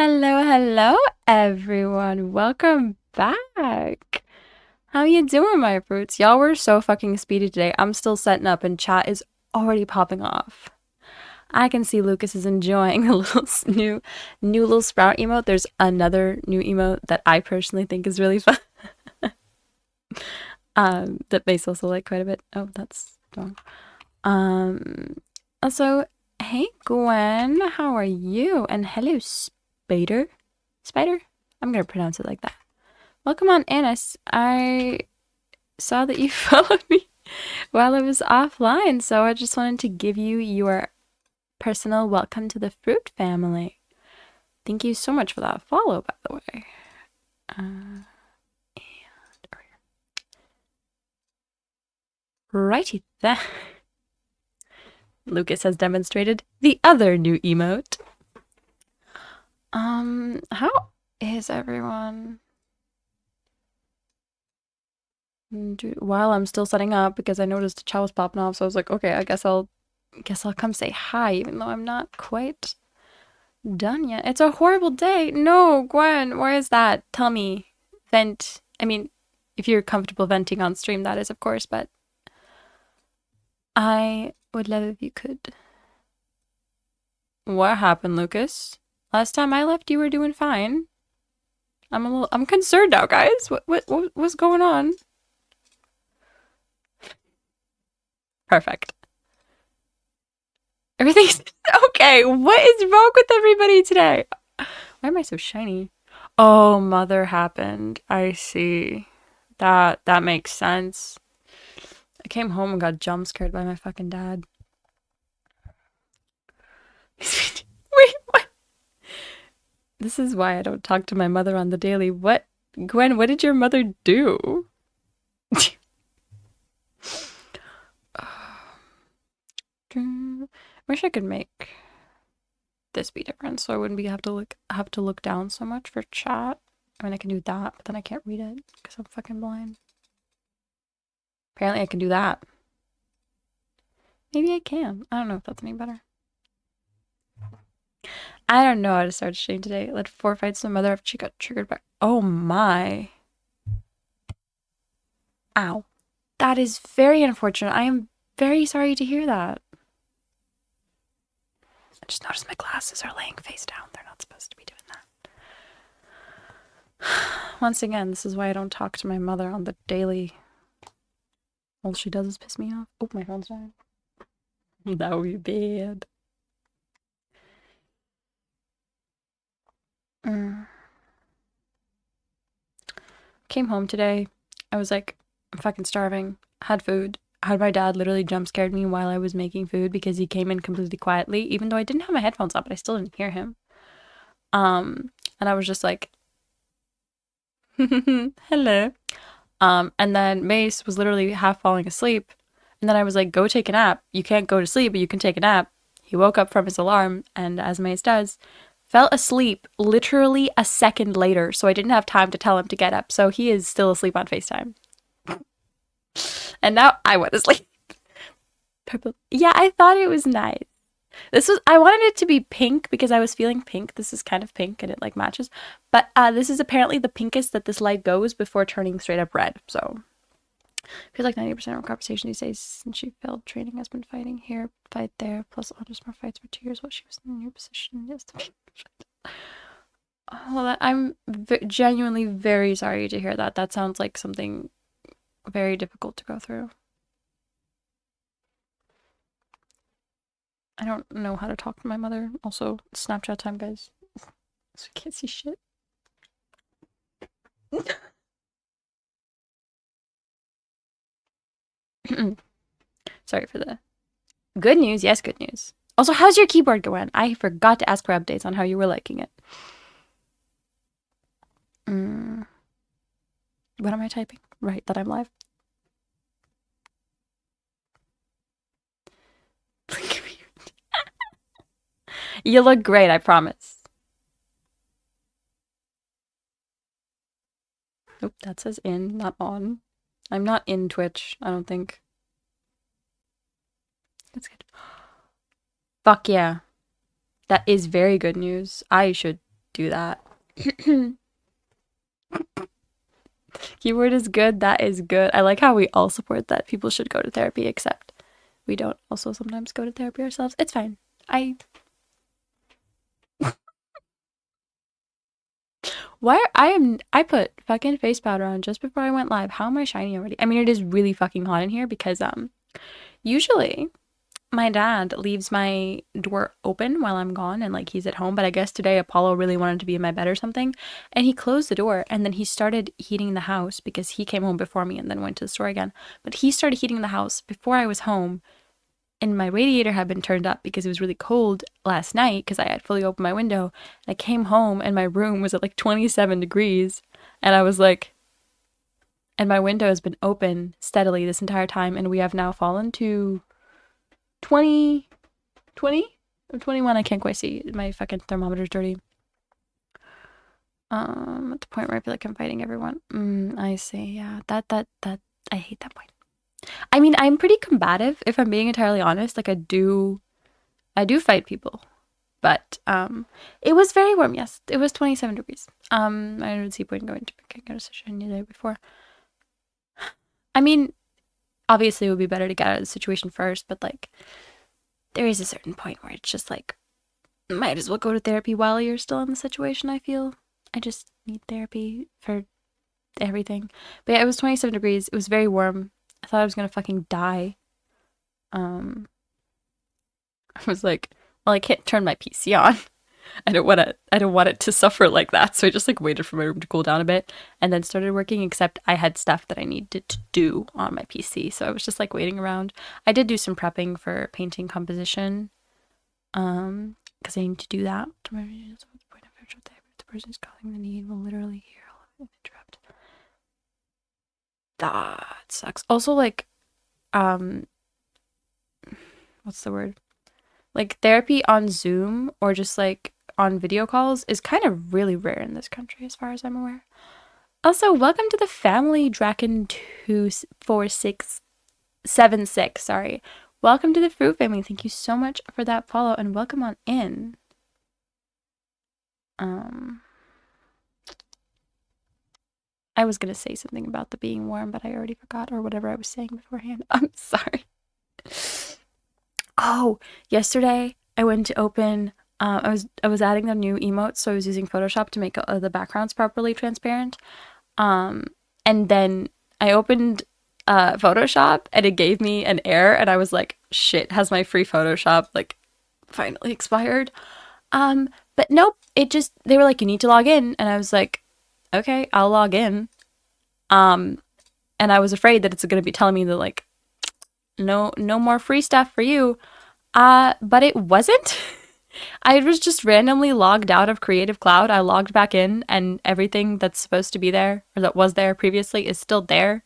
Hello, everyone. Welcome back. How you doing, my fruits? Y'all were so fucking speedy today. I'm still setting up and chat is already popping off. I can see Lucas is enjoying a little new little sprout emote. There's another new emote that I personally think is really fun. That Mace also like quite a bit. Oh, that's wrong. Also, hey Gwen, how are you? And hello, Spider. Spider? I'm gonna pronounce it like that. Welcome on, Annis. I saw that you followed me while I was offline, so I just wanted to give you your personal welcome to the Fruit family. Thank you so much for that follow, by the way. Righty then. Lucas has demonstrated the other new emote. How is everyone? While I'm still setting up, because I noticed the chat was popping off, so I was like, okay, I guess I'll come say hi, even though I'm not quite done yet. It's a horrible day. No, Gwen, why is that? Tell me. Vent. I mean, if you're comfortable venting on stream, that is, of course, but I would love if you could. What happened, Lucas? Last time I left, you were doing fine. I'm concerned now, guys. What's going on? Perfect. Everything's okay. What is wrong with everybody today? Why am I so shiny? Oh, mother happened. I see. That makes sense. I came home and got jump scared by my fucking dad. Wait, what? This is why I don't talk to my mother on the daily. What? Gwen, what did your mother do? Wish I could make this be different so I wouldn't have to look down so much for chat. I mean, I can do that, but then I can't read it because I'm fucking blind. Apparently I can do that. Maybe I can. I don't know if that's any better. I don't know how to start stream today. Led 4 fights with my mother after she got triggered by. Oh my. Ow. That is very unfortunate. I am very sorry to hear that. I just noticed my glasses are laying face down. They're not supposed to be doing that. Once again, this is why I don't talk to my mother on the daily. All she does is piss me off. Oh, my phone's dying. That would be bad. Came home today. I was like, I'm fucking starving. Had food. Had my dad literally jump scared me while I was making food because he came in completely quietly, even though I didn't have my headphones on, but I still didn't hear him. And I was just like, hello. And then Mace was literally half falling asleep. And then I was like, go take a nap. You can't go to sleep, but you can take a nap. He woke up from his alarm, and as Mace does, fell asleep literally a second later. So I didn't have time to tell him to get up. So he is still asleep on FaceTime. And now I went to sleep. Purple. Yeah, I thought it was nice. I wanted it to be pink because I was feeling pink. This is kind of pink and it like matches. But this is apparently the pinkest that this light goes before turning straight up red. So I feel like 90% of our conversation these days since she failed training has been fighting here, fight there, plus others more fights for 2 years while she was in a new position. Yes. Well, I'm genuinely very sorry to hear that. That sounds like something very difficult to go through. I don't know how to talk to my mother. Also, Snapchat time, guys. So I can't see shit. Sorry for the good news. Yes, good news. Also, how's your keyboard going? I forgot to ask for updates on how you were liking it. What am I typing? Right, that I'm live. You look great, I promise. Nope, that says in, not on. I'm not in Twitch, I don't think. That's good. Fuck yeah. That is very good news. I should do that. Keyword is good. That is good. I like how we all support that people should go to therapy, except we don't also sometimes go to therapy ourselves. It's fine. I put fucking face powder on just before I went live. How am I shiny already? I mean, it is really fucking hot in here because usually my dad leaves my door open while I'm gone and like he's at home, but I guess today Apollo really wanted to be in my bed or something, and he closed the door and then he started heating the house because he came home before me and then went to the store again. But he started heating the house before I was home, and my radiator had been turned up because it was really cold last night because I had fully opened my window. And I came home and my room was at like 27 degrees, and I was like, and my window has been open steadily this entire time, and we have now fallen to 20 or 21. I can't quite see. My fucking thermometer's dirty. At the point where I feel like I'm fighting everyone. I see. Yeah, that I hate that point. I mean, I'm pretty combative if I'm being entirely honest. Like I do fight people. But it was very warm. Yes, it was 27 degrees. I don't see point going to go to session the day before. I mean, obviously it would be better to get out of the situation first, but like there is a certain point where it's just like might as well go to therapy while you're still in the situation. I feel I just need therapy for everything. But yeah, it was 27 degrees. It was very warm. I thought I was gonna fucking die. I was like, well, I can't turn my PC on. I don't want it to suffer like that. So I just like waited for my room to cool down a bit and then started working, except I had stuff that I needed to do on my PC. So I was just like waiting around. I did do some prepping for painting composition. Because I need to do that. The person who's calling the need will literally hear all of it and interrupt. That sucks. Also, like, what's the word? Like therapy on Zoom or just like on video calls is kind of really rare in this country, as far as I'm aware. Also, welcome to the family, Draken24676. Sorry. Welcome to the Fruit family. Thank you so much for that follow and welcome on in. I was gonna say something about the being warm, but I already forgot, or whatever I was saying beforehand. I'm sorry. Oh, yesterday I went to open. I was adding the new emotes, so I was using Photoshop to make the backgrounds properly transparent. And then I opened Photoshop, and it gave me an error, and I was like, "Shit, has my free Photoshop like finally expired?" But nope, they were like, "You need to log in," and I was like, "Okay, I'll log in." And I was afraid that it's going to be telling me that like, no more free stuff for you. But it wasn't. I was just randomly logged out of Creative Cloud. I logged back in and everything that's supposed to be there or that was there previously is still there.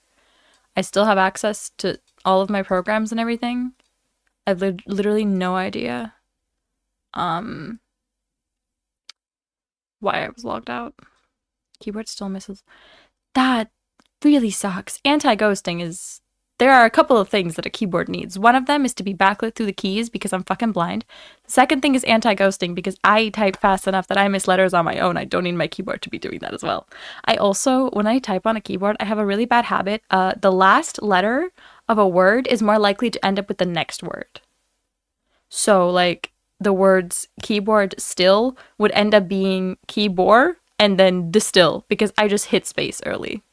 I still have access to all of my programs and everything. I've literally no idea why I was logged out. Keyboard still misses. That really sucks. Anti-ghosting is... There are a couple of things that a keyboard needs. One of them is to be backlit through the keys because I'm fucking blind. The second thing is anti-ghosting because I type fast enough that I miss letters on my own. I don't need my keyboard to be doing that as well. I also, when I type on a keyboard, I have a really bad habit. The last letter of a word is more likely to end up with the next word. So, like, the words keyboard still would end up being keyboard and then distill because I just hit space early.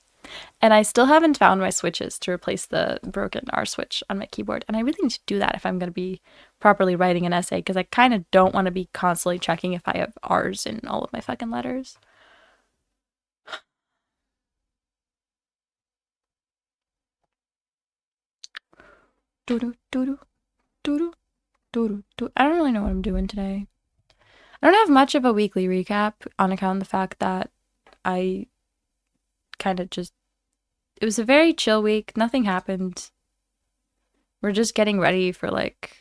And I still haven't found my switches to replace the broken R switch on my keyboard. And I really need to do that if I'm going to be properly writing an essay because I kind of don't want to be constantly checking if I have R's in all of my fucking letters. I don't really know what I'm doing today. I don't have much of a weekly recap on account of the fact that I kind of just... It was a very chill week. Nothing happened. We're just getting ready for like,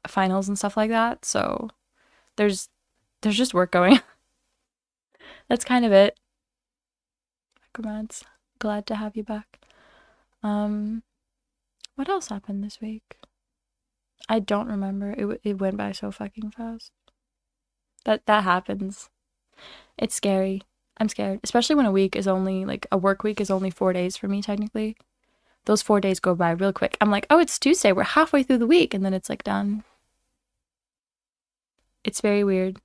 finals and stuff like that. So there's just work going. That's kind of it. Commands. Glad to have you back. What else happened this week? I don't remember. It went by so fucking fast. That happens. It's scary. I'm scared, especially when a week is only like a work week is only 4 days for me technically. Those 4 days go by real quick. I'm like, oh, it's Tuesday. We're halfway through the week, and then it's like done. It's very weird.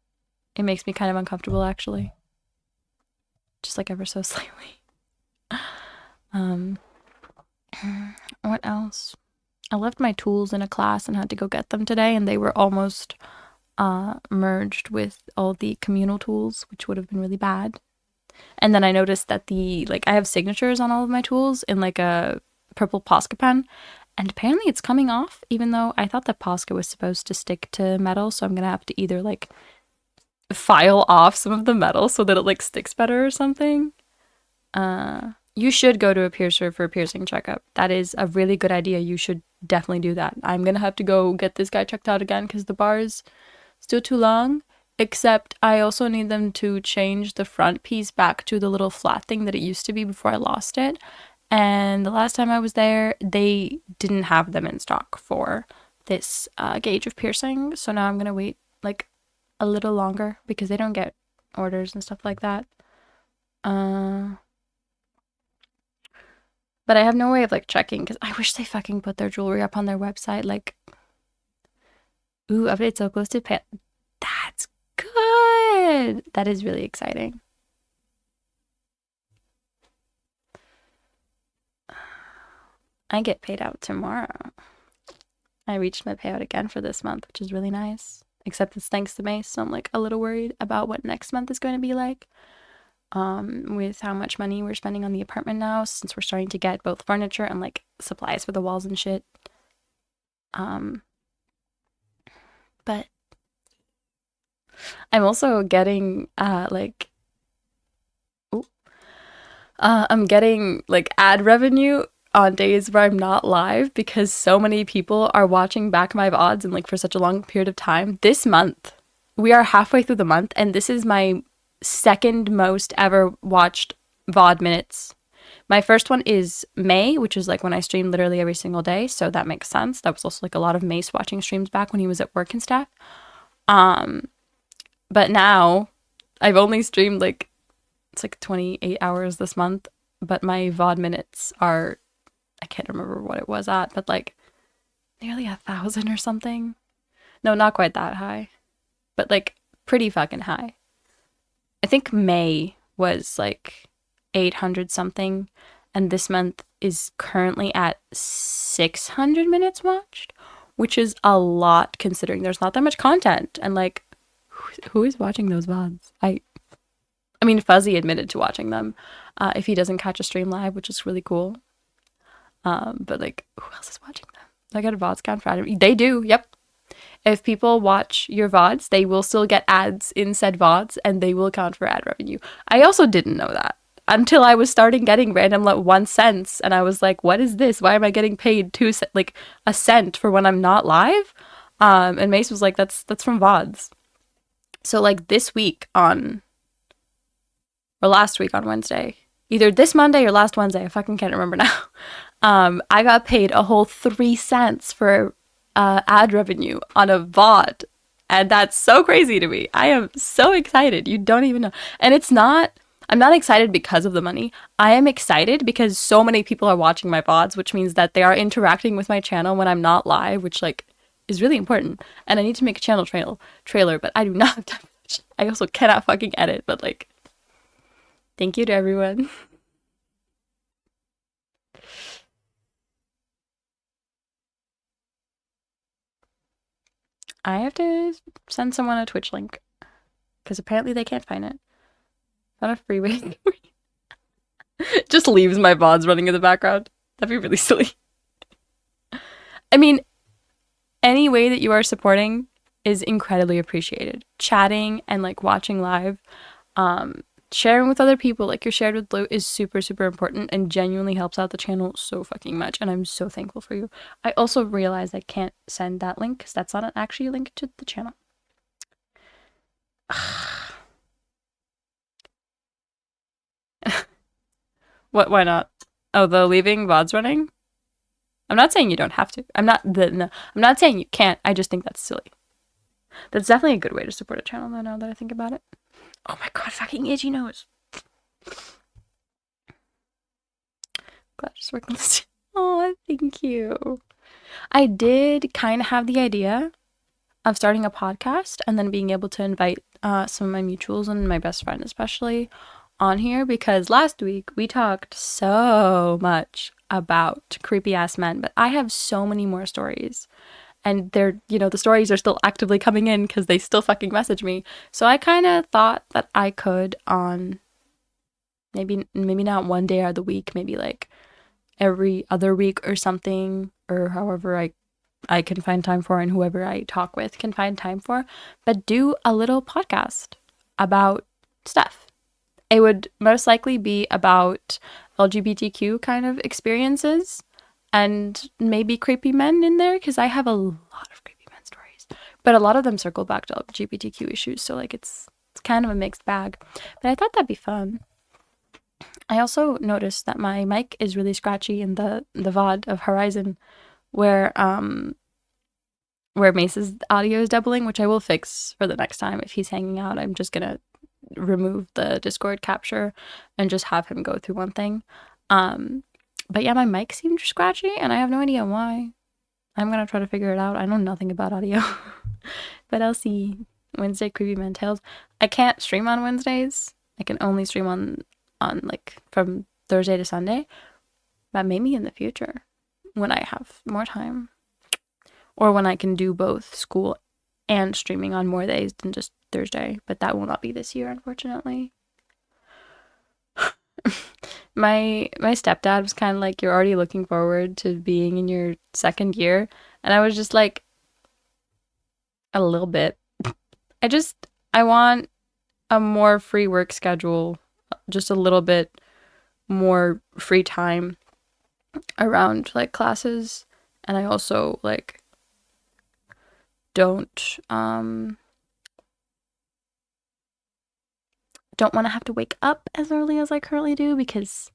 It makes me kind of uncomfortable actually, just like ever so slightly. Um, what else? I left my tools in a class and had to go get them today, and they were almost merged with all the communal tools, which would have been really bad. And then I noticed that I have signatures on all of my tools in like a purple Posca pen, and apparently it's coming off, even though I thought that Posca was supposed to stick to metal, so I'm gonna have to either like file off some of the metal so that it like sticks better or something. You should go to a piercer for a piercing checkup. That is a really good idea. You should definitely do that. I'm gonna have to go get this guy checked out again because the bar is still too long. Except I also need them to change the front piece back to the little flat thing that it used to be before I lost it. And the last time I was there, they didn't have them in stock for this gauge of piercing. So now I'm gonna wait like a little longer because they don't get orders and stuff like that. But I have no way of like checking because I wish they fucking put their jewelry up on their website. Like, ooh, update so close to pay. That's good. That is really exciting. I get paid out tomorrow. I reached my payout again for this month, which is really nice. Except it's thanks to Mace, so I'm like a little worried about what next month is going to be like. With how much money we're spending on the apartment now, since we're starting to get both furniture and like supplies for the walls and shit. But I'm also getting I'm getting like ad revenue on days where I'm not live because so many people are watching back my VODs and like for such a long period of time. This month, we are halfway through the month, and this is my second most ever watched VOD minutes. My first one is May, which is like when I streamed literally every single day, so that makes sense. That was also like a lot of Mace watching streams back when he was at work and stuff. But now I've only streamed like it's like 28 hours this month, but my VOD minutes are I can't remember what it was at, but like nearly 1,000 or something. No, not quite that high, but like pretty fucking high. I think May was like 800 something, and this month is currently at 600 minutes watched, which is a lot considering there's not that much content. And like, who is watching those VODs? I mean, Fuzzy admitted to watching them if he doesn't catch a stream live, which is really cool. But like, who else is watching them? I got a VODs count for Adam. They do, yep. If people watch your VODs, they will still get ads in said VODs, and they will count for ad revenue. I also didn't know that until I was starting getting random like 1 cent, and I was like, "What is this? Why am I getting paid like a cent for when I'm not live?" And Mace was like, "That's from VODs." So like this week or last week on Wednesday, either this Monday or last Wednesday, I fucking can't remember now. I got paid a whole 3 cents for ad revenue on a VOD, and that's so crazy to me. I am so excited. You don't even know. And I'm not excited because of the money. I am excited because so many people are watching my VODs, which means that they are interacting with my channel when I'm not live, which like is really important. And I need to make a channel trailer, but I do not have time. I also cannot fucking edit, but like, thank you to everyone. I have to send someone a Twitch link because apparently they can't find it. Not a freeway. Just leaves my VODs running in the background. That'd be really silly. I mean, any way that you are supporting is incredibly appreciated. Chatting and like watching live, sharing with other people like you're shared with Blue is super, super important and genuinely helps out the channel so fucking much. And I'm so thankful for you. I also realized I can't send that link because that's not actually a link to the channel. What? Why not? Oh, the leaving VODs running? I'm not saying you don't have to. I'm not saying you can't. I just think that's silly. That's definitely a good way to support a channel, though, now that I think about it. Oh my god, fucking itchy nose. Glad just working this. Oh, thank you. I did kind of have the idea of starting a podcast and then being able to invite some of my mutuals and my best friend especially on here, because last week we talked so much about creepy ass men, but I have so many more stories. And they're, the stories are still actively coming in because they still fucking message me. So I kind of thought that I could on maybe not one day out of the week, maybe like every other week or something, or however I can find time for and whoever I talk with can find time for, but do a little podcast about stuff. It would most likely be about LGBTQ kind of experiences and maybe creepy men in there, because I have a lot of creepy men stories, but a lot of them circle back to LGBTQ issues, so like it's kind of a mixed bag. But I thought that'd be fun. I also noticed that my mic is really scratchy in the VOD of Horizon, where Mace's audio is doubling, which I will fix for the next time if he's hanging out. I'm just gonna remove the Discord capture and just have him go through one thing. But yeah, my mic seemed scratchy and I have no idea why. I'm gonna try to figure it out. I know nothing about audio. But I'll see. Wednesday Creepy Man Tales. I can't stream on Wednesdays. I can only stream on like from Thursday to Sunday. But maybe in the future when I have more time. Or when I can do both school and streaming on more days than just Thursday. But that will not be this year, unfortunately. my stepdad was kind of like, you're already looking forward to being in your second year. And I was just like, a little bit. I want a more free work schedule, just a little bit more free time around like classes. And I also like don't want to have to wake up as early as I currently do, because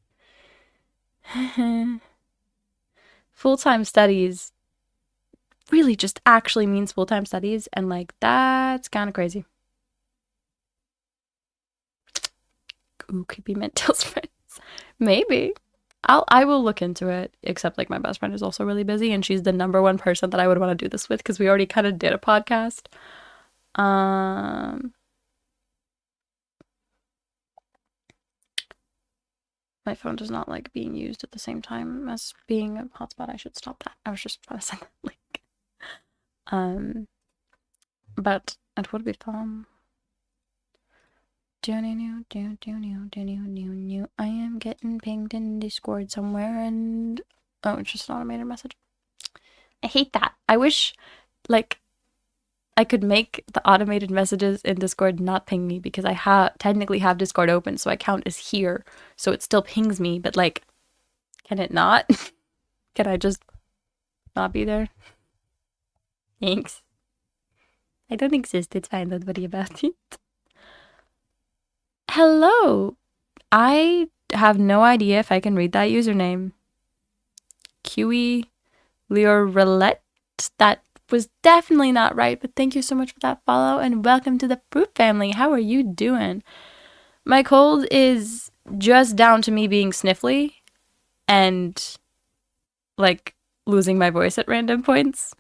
full-time studies really just actually means full-time studies, and like that's kind of crazy. Ooh, creepy mental friends. Maybe. I will look into it, except like my best friend is also really busy and she's the number one person that I would want to do this with, because we already kind of did a podcast. My phone does not like being used at the same time as being a hotspot. I should stop that. I was just trying to send that link. But it would be fun. I am getting pinged in Discord somewhere, and oh, it's just an automated message. I hate that. I wish like I could make the automated messages in Discord not ping me, because I technically have Discord open, so I count as here, so it still pings me, but like, can it not? Can I just not be there? Thanks. I don't exist, it's fine, don't worry about it. Hello! I have no idea if I can read that username. Kiwi Leorelette? That was definitely not right, but thank you so much for that follow, and welcome to the Fruit family. How are you doing? My cold is just down to me being sniffly and like losing my voice at random points,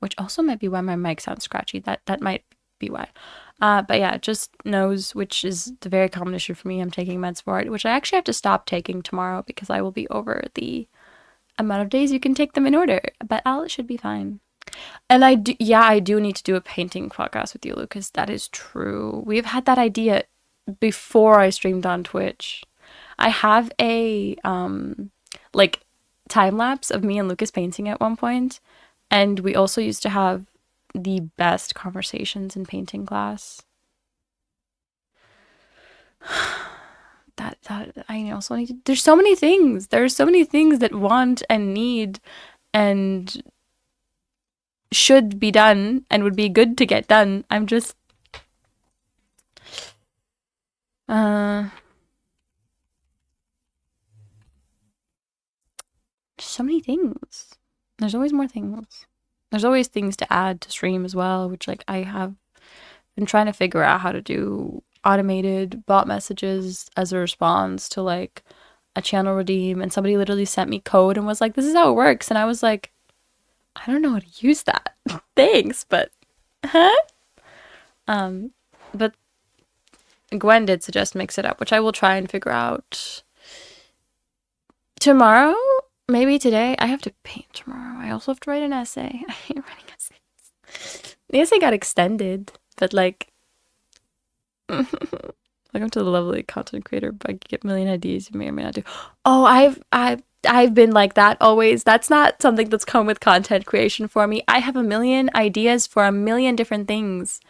which also might be why my mic sounds scratchy. That might be why. But yeah, just nose, which is a very common issue for me. I'm taking meds for it, which I actually have to stop taking tomorrow because I will be over the amount of days you can take them in order. But it should be fine. And I do need to do a painting podcast with you, Lucas. That is true. We've had that idea before I streamed on Twitch. I have a like time lapse of me and Lucas painting at one point, and we also used to have the best conversations in painting class. that I also need to, there's so many things. There's so many things that want and need and should be done and would be good to get done. I'm just so many things. There's always more things. there's always things to add to stream as well, which like I have been trying to figure out how to do automated bot messages as a response to like a channel redeem, and somebody literally sent me code and was like, this is how it works, and I was like, I don't know how to use that. Thanks, but huh? But Gwen did suggest mix it up, which I will try and figure out tomorrow. Maybe today. I have to paint tomorrow. I also have to write an essay. I hate writing essays. The essay got extended, but like, welcome to the lovely content creator. But I get a million ideas you may or may not do. Oh, I've been like that always. That's not something that's come with content creation for me. I have a million ideas for a million different things,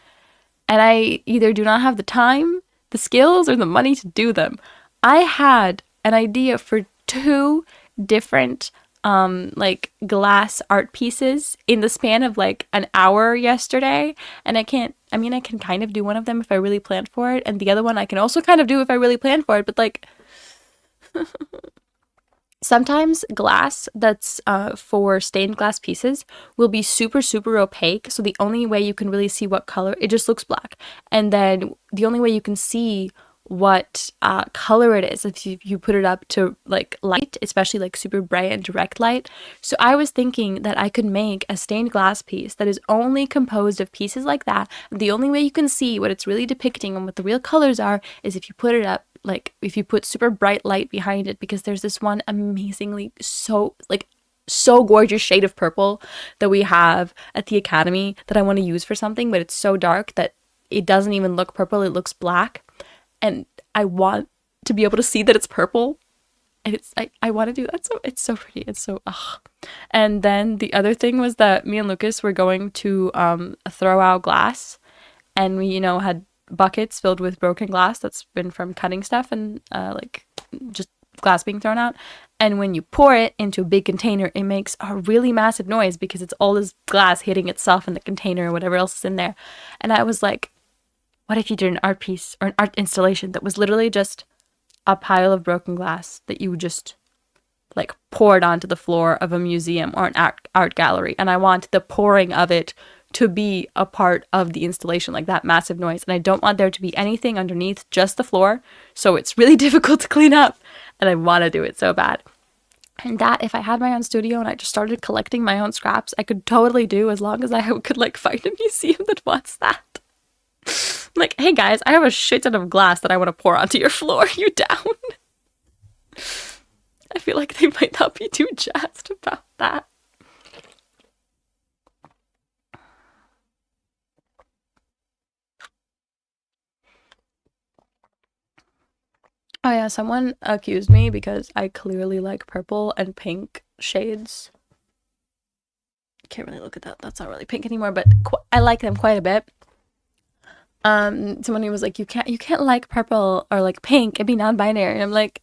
and I either do not have the time, the skills, or the money to do them. I had an idea for 2 different like glass art pieces in the span of like an hour yesterday, and I can kind of do one of them if I really planned for it, and the other one I can also kind of do if I really planned for it, but like sometimes glass that's for stained glass pieces will be super, super opaque. So the only way you can really see what color, it just looks black. And then the only way you can see what color it is if you put it up to like light, especially like super bright and direct light. So I was thinking that I could make a stained glass piece that is only composed of pieces like that. The only way you can see what it's really depicting and what the real colors are is if you put it up, like if you put super bright light behind it, because there's this one amazingly so gorgeous shade of purple that we have at the academy that I want to use for something, but it's so dark that it doesn't even look purple, it looks black. And I want to be able to see that it's purple, and I want to do that. So it's so pretty. It's so And then the other thing was that me and Lucas were going to throw out glass, and we had buckets filled with broken glass that's been from cutting stuff and like just glass being thrown out. And when you pour it into a big container, it makes a really massive noise because it's all this glass hitting itself in the container or whatever else is in there. And I was like, what if you did an art piece or an art installation that was literally just a pile of broken glass that you just like poured onto the floor of a museum or an art gallery, and I want the pouring of it to be a part of the installation, like that massive noise, and I don't want there to be anything underneath, just the floor, so it's really difficult to clean up, and I want to do it so bad. And that, if I had my own studio and I just started collecting my own scraps, I could totally do, as long as I could like find a museum that wants that. Like, hey guys, I have a shit ton of glass that I want to pour onto your floor. You down? I feel like they might not be too jazzed about that. Oh yeah, someone accused me because I clearly like purple and pink shades. Can't really look at that. That's not really pink anymore, but I like them quite a bit. Someone who was like, you can't like purple or like pink and be non-binary. And I'm like,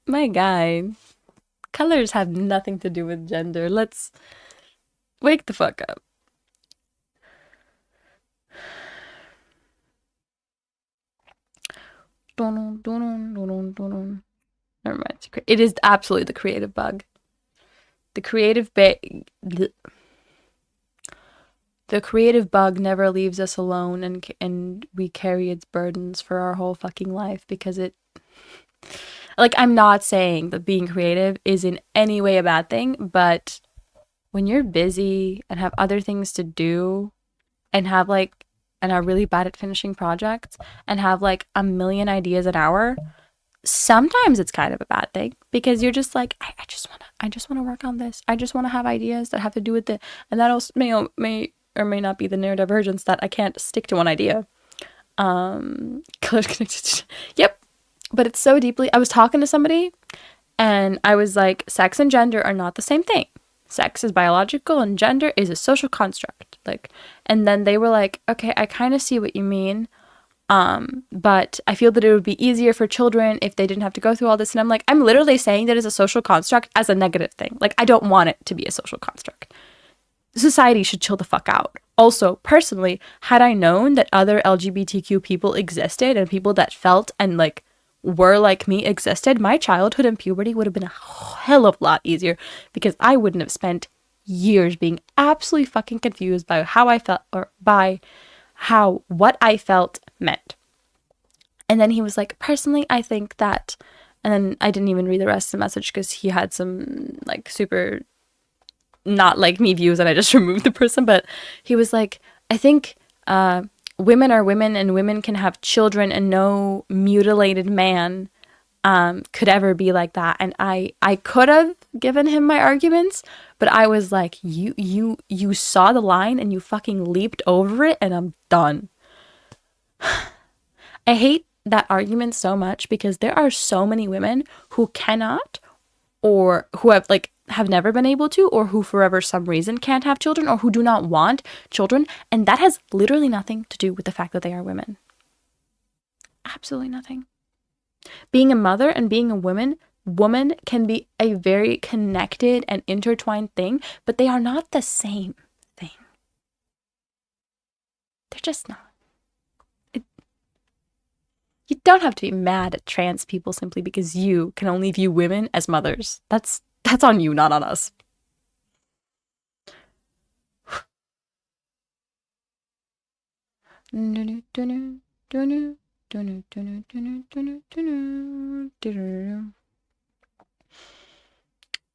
my guy, colors have nothing to do with gender. Let's wake the fuck up. Never mind. It is absolutely the creative bug. The creative bug never leaves us alone, and we carry its burdens for our whole fucking life, because it, like, I'm not saying that being creative is in any way a bad thing, but when you're busy and have other things to do and have like, and are really bad at finishing projects and have like a million ideas an hour, sometimes it's kind of a bad thing, because you're just like, I just want to work on this. I just want to have ideas that have to do with it. And that also may or may not be the neurodivergence that I can't stick to one idea. Colors connected. Yep. But it's so deeply, I was talking to somebody and I was like, sex and gender are not the same thing. Sex is biological and gender is a social construct. Like, and then they were like, okay, I kind of see what you mean. But I feel that it would be easier for children if they didn't have to go through all this. And I'm like, I'm literally saying that as a social construct as a negative thing. Like, I don't want it to be a social construct. Society should chill the fuck out. Also, personally, had I known that other LGBTQ people existed and people that felt and like were like me existed, my childhood and puberty would have been a hell of a lot easier, because I wouldn't have spent years being absolutely fucking confused by how I felt, or by how what I felt meant. And then he was like, personally, I think that, and then I didn't even read the rest of the message because he had some like super not like me views and I just removed the person. But he was like, I think women are women and women can have children and no mutilated man could ever be like that. And I could have given him my arguments, but I was like, you saw the line and you fucking leaped over it, and I'm done. I hate that argument so much because there are so many women who cannot, or who have never been able to, or who for some reason can't have children, or who do not want children, and that has literally nothing to do with the fact that they are women. Absolutely nothing. Being a mother and being a woman can be a very connected and intertwined thing, but they are not the same thing. They're just not. You don't have to be mad at trans people simply because you can only view women as mothers. That's on you, not on us.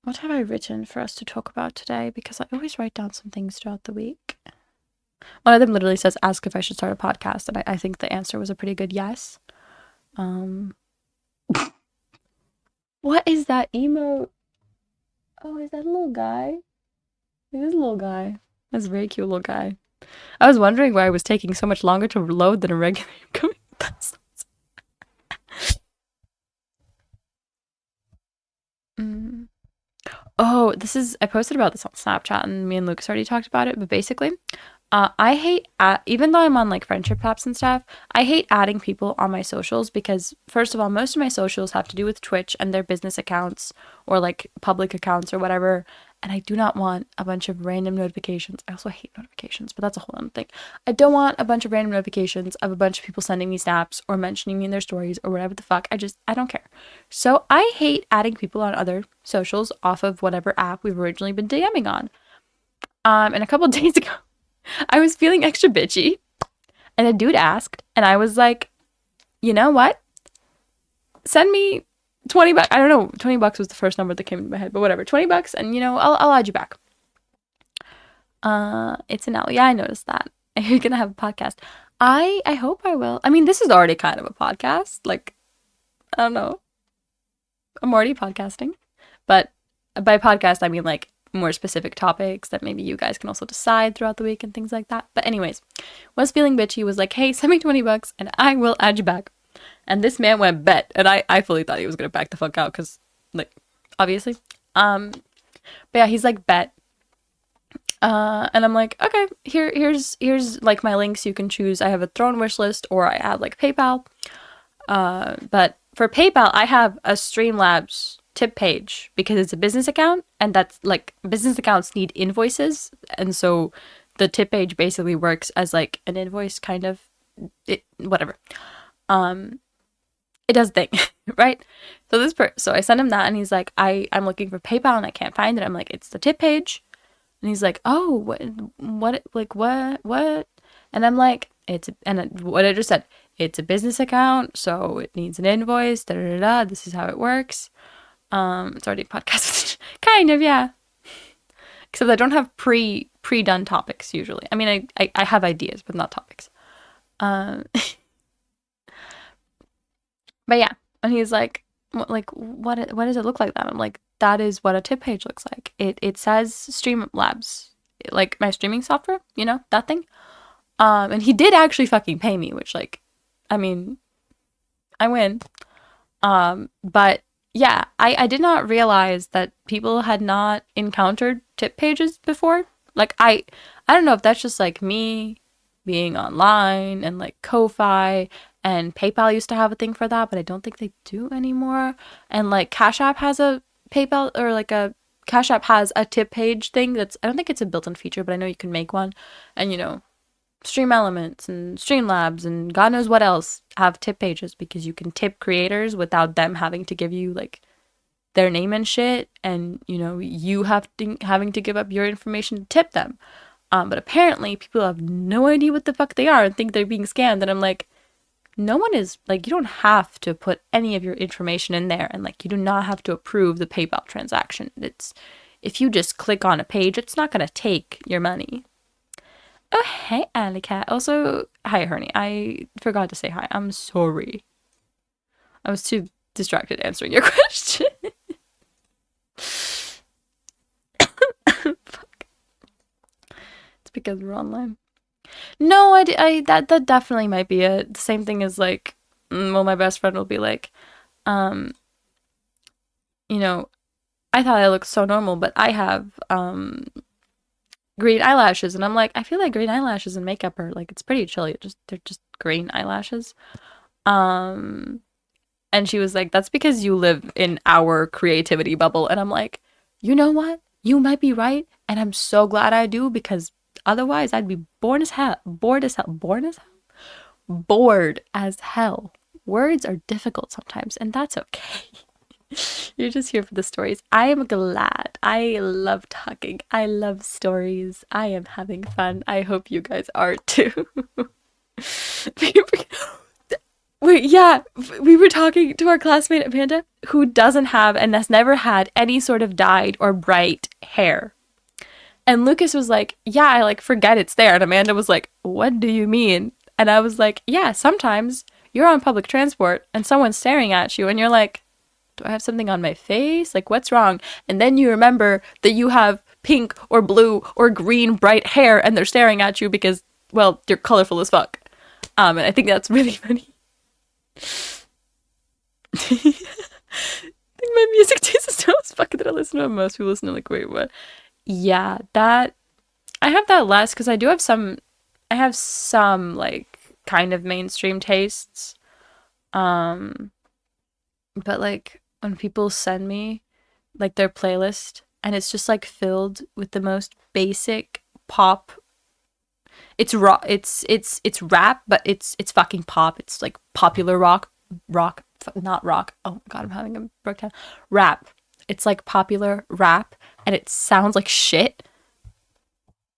What have I written for us to talk about today? Because I always write down some things throughout the week. One of them literally says, ask if I should start a podcast. And I think the answer was a pretty good yes. What is that emo? Oh, is that a little guy? It is a little guy. That's a very cute little guy. I was wondering why it was taking so much longer to load than a regular incoming. Oh, I posted about this on Snapchat, and me and Lucas already talked about it, but basically, I hate, even though I'm on like friendship apps and stuff, I hate adding people on my socials because, first of all, most of my socials have to do with Twitch and their business accounts or like public accounts or whatever. And I do not want a bunch of random notifications. I also hate notifications, but that's a whole other thing. I don't want a bunch of random notifications of a bunch of people sending me snaps or mentioning me in their stories or whatever the fuck. I don't care. So I hate adding people on other socials off of whatever app we've originally been DMing on. And a couple days ago, I was feeling extra bitchy, and a dude asked, and I was like, you know what? Send me 20 bucks. I don't know, 20 bucks was the first number that came into my head, but whatever, 20 bucks, and I'll add you back. It's an L. Yeah, I noticed that. You're gonna have a podcast. I hope I will. I mean, this is already kind of a podcast. Like, I don't know. I'm already podcasting, but by podcast I mean like more specific topics that maybe you guys can also decide throughout the week and things like that. But anyways, was feeling bitchy, was like, hey, send me 20 bucks and I will add you back. And this man went bet, and I fully thought he was gonna back the fuck out because, like, obviously. But yeah, he's like bet. And I'm like, okay, here's like my links. You can choose. I have a Throne wish list, or I have like PayPal. But for PayPal, I have a Streamlabs tip page because it's a business account, and that's like business accounts need invoices, and so the tip page basically works as like an invoice kind of whatever. It does thing, right? So so I sent him that, and he's like, I'm looking for PayPal and I can't find it. I'm like, it's the tip page. And he's like, oh, what? And I'm like, what I just said, it's a business account, so it needs an invoice, da da da. This is how it works. It's already a podcast, kind of, yeah. Except I don't have pre-done topics usually. I mean, I have ideas, but not topics. But yeah, and he's like, what does it look like then? I'm like, that is what a tip page looks like. It says Streamlabs, like my streaming software, that thing. And he did actually fucking pay me, which, like, I mean, I win. But yeah, I did not realize that people had not encountered tip pages before. Like, I don't know if that's just like me being online, and like Ko-Fi and PayPal used to have a thing for that, but I don't think they do anymore. And like Cash App has a PayPal, or like a Cash App has a tip page thing I don't think it's a built-in feature, but I know you can make one. And Stream Elements and Streamlabs and God knows what else have tip pages because you can tip creators without them having to give you like their name and shit, and you know, you having to give up your information to tip them. But apparently people have no idea what the fuck they are and think they're being scammed. And I'm like, no one is, like, you don't have to put any of your information in there, and like, you do not have to approve the PayPal transaction. It's, if you just click on a page, it's not gonna take your money. Oh, hey, Alley Cat. Also, hi, Hernie. I forgot to say hi. I'm sorry. I was too distracted answering your question. Fuck. It's because we're online. No, that definitely might be it. The same thing as like, well, my best friend will be like, um, you know, I thought I looked so normal, but I have green eyelashes, and I'm like, I feel like green eyelashes and makeup are like, it's pretty chill. They're just green eyelashes. Um, and she was like, that's because you live in our creativity bubble, and I'm like, you know what? You might be right, and I'm so glad I do, because otherwise I'd be bored as hell. Bored as hell. Words are difficult sometimes, and that's okay. You're just here for the stories. I am glad. I love talking. I love stories. I am having fun. I hope you guys are too. Wait, yeah, we were talking to our classmate Amanda, who doesn't have and has never had any sort of dyed or bright hair. And Lucas was like, yeah, I like forget it's there. And Amanda was like, what do you mean? And I was like, yeah, sometimes you're on public transport and someone's staring at you and you're like, do I have something on my face? Like, what's wrong? And then you remember that you have pink or blue or green bright hair and they're staring at you because, well, you're colorful as fuck. And I think that's really funny. I think my music taste is not as fucking that I listen to. Most people listen to like, wait, what? Yeah, that I have that less because I have some like kind of mainstream tastes. Um, but like when people send me like their playlist and it's just like filled with the most basic pop. It's rock. It's rap, but it's fucking pop. It's like popular rock, not rock. Oh god, I'm having a breakdown. Rap. It's like popular rap, and it sounds like shit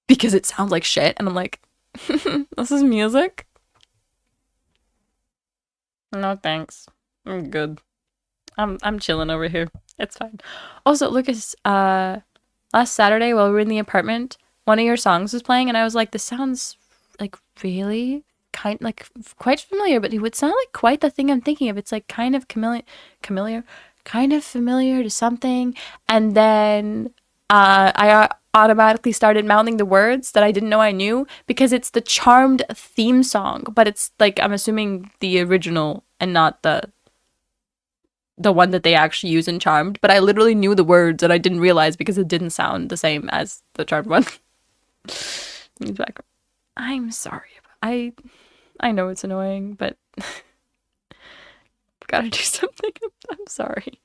because it sounds like shit, and I'm like, this is music. No thanks. I'm good. I'm chilling over here. It's fine. Also, Lucas, last Saturday while we were in the apartment, one of your songs was playing, and I was like, this sounds like really quite familiar, but it would sound like quite the thing I'm thinking of. It's like kind of kind of familiar to something, and then I automatically started mouthing the words that I didn't know I knew because it's the Charmed theme song, but it's like I'm assuming the original and not the one that they actually use in Charmed, but I literally knew the words and I didn't realize because it didn't sound the same as the Charmed one. I'm sorry. I know it's annoying, but gotta do something. I'm sorry.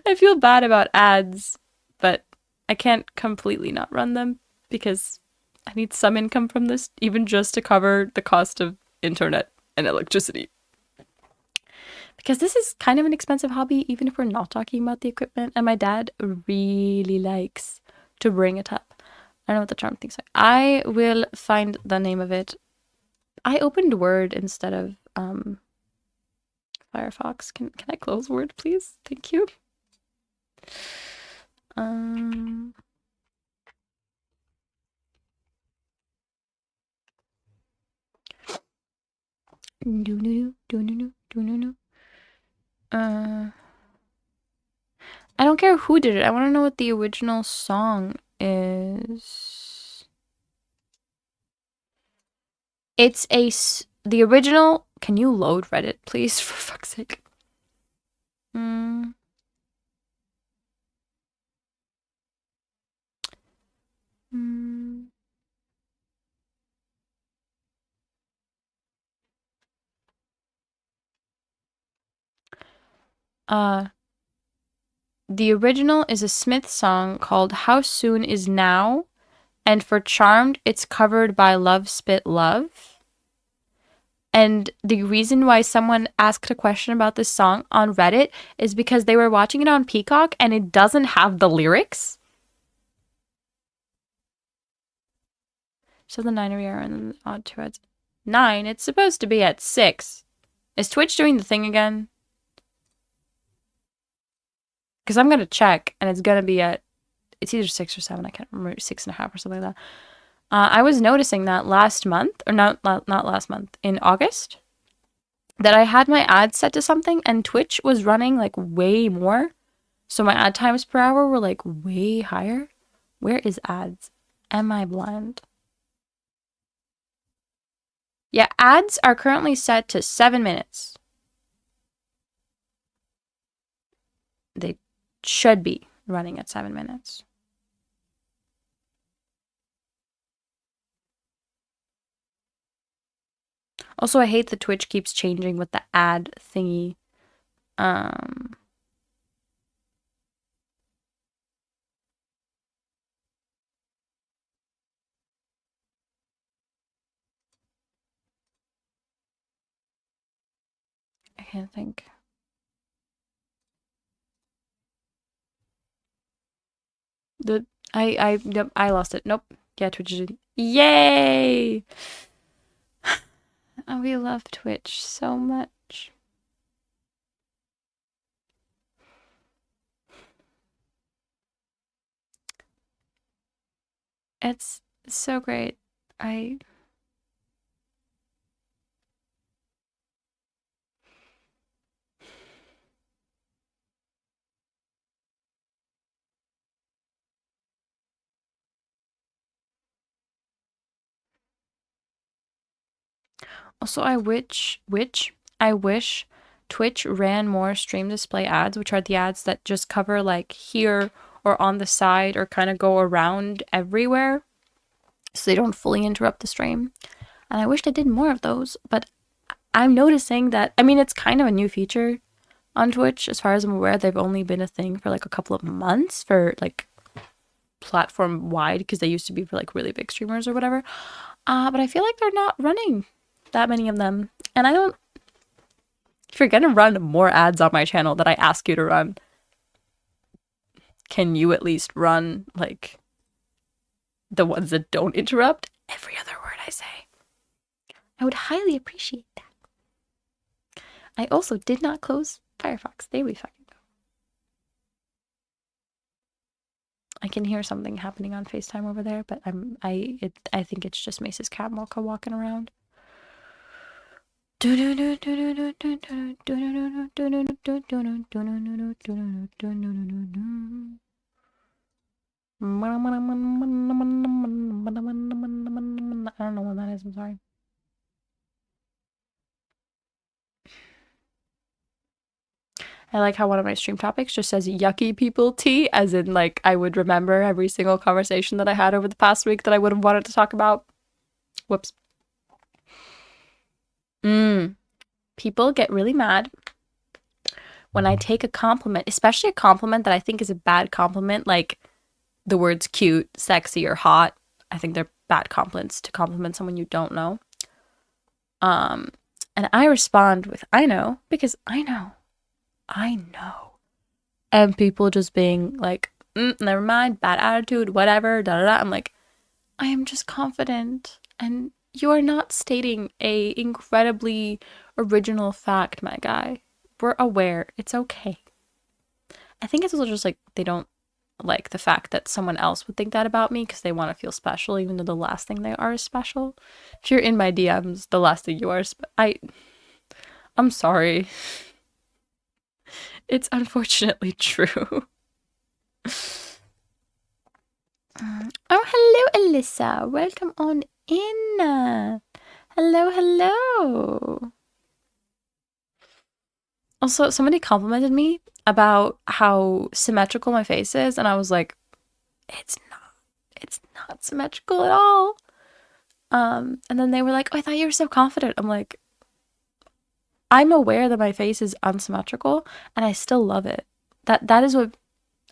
I feel bad about ads, but I can't completely not run them because I need some income from this, even just to cover the cost of internet and electricity. Because this is kind of an expensive hobby, even if we're not talking about the equipment. And my dad really likes to bring it up. I don't know what the charm thing's like. I will find the name of it. I opened Word instead of Firefox. Can I close Word, please? Thank you. I don't care who did it. I want to know what the original song is. It's the original. Can you load Reddit, please, for fuck's sake? The original is a Smith song called How Soon Is Now, and for Charmed, it's covered by Love Spit Love. And the reason why someone asked a question about this song on Reddit is because they were watching it on Peacock and it doesn't have the lyrics. So the 9 error and the odd 2 adds 9. It's supposed to be at 6. Is Twitch doing the thing again? Because I'm going to check and it's going to be at, it's either 6 or 7. I can't remember, 6.5 or something like that. I was noticing that last month, or not last month, in August, that I had my ads set to something and Twitch was running like way more. So my ad times per hour were like way higher. Where is ads? Am I blind? Yeah, ads are currently set to 7 minutes. They should be running at 7 minutes. Also, I hate that Twitch keeps changing with the ad thingy. I can't think. I lost it. Nope. Yeah, Twitch is. Yay! Oh, we love Twitch so much. It's so great. Also, I wish Twitch ran more stream display ads, which are the ads that just cover like here or on the side or kind of go around everywhere so they don't fully interrupt the stream. And I wish they did more of those, but I'm noticing that, I mean, it's kind of a new feature on Twitch. As far as I'm aware, they've only been a thing for like a couple of months for like platform wide because they used to be for like really big streamers or whatever. But I feel like they're not running that many of them. And I don't, if you're gonna run more ads on my channel that I ask you to run, can you at least run like the ones that don't interrupt every other word I say? I would highly appreciate that. I also did not close Firefox. There we fucking go. I can hear something happening on FaceTime over there, but I think it's just Mace's cat Mocha walking around. I don't know what that is, I'm sorry. I like how one of my stream topics just says yucky people tea, as in like I would remember every single conversation that I had over the past week that I would have wanted to talk about. Whoops. People get really mad when I take a compliment, especially a compliment that I think is a bad compliment, like the words cute, sexy, or hot. I think they're bad compliments to compliment someone you don't know. And I respond with, I know, because I know. And people just being like, never mind, bad attitude, whatever, da da da. I'm like, I am just confident. And you are not stating a incredibly original fact, my guy. We're aware. It's okay. I think it's also just like they don't like the fact that someone else would think that about me because they want to feel special, even though the last thing they are is special. If you're in my DMs, the last thing you are is I'm sorry. It's unfortunately true. Oh, hello, Alyssa. Welcome on in. Hello, hello. Also, somebody complimented me about how symmetrical my face is, and I was like, it's not symmetrical at all. And then they were like, oh, I thought you were so confident. I'm like, I'm aware that my face is unsymmetrical, and I still love it. That is what,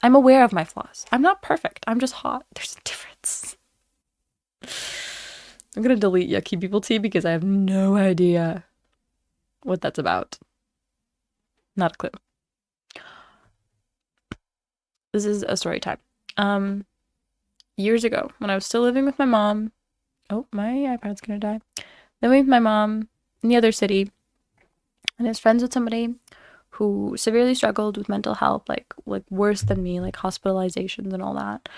I'm aware of my flaws. I'm not perfect. I'm just hot. There's a difference. I'm gonna delete yucky people tea because I have no idea what that's about. Not a clue. This is a story time. Years ago, when I was still living with my mom. Oh, my iPad's gonna die. Living with my mom in the other city, and I was friends with somebody who severely struggled with mental health, like worse than me, like hospitalizations and all that.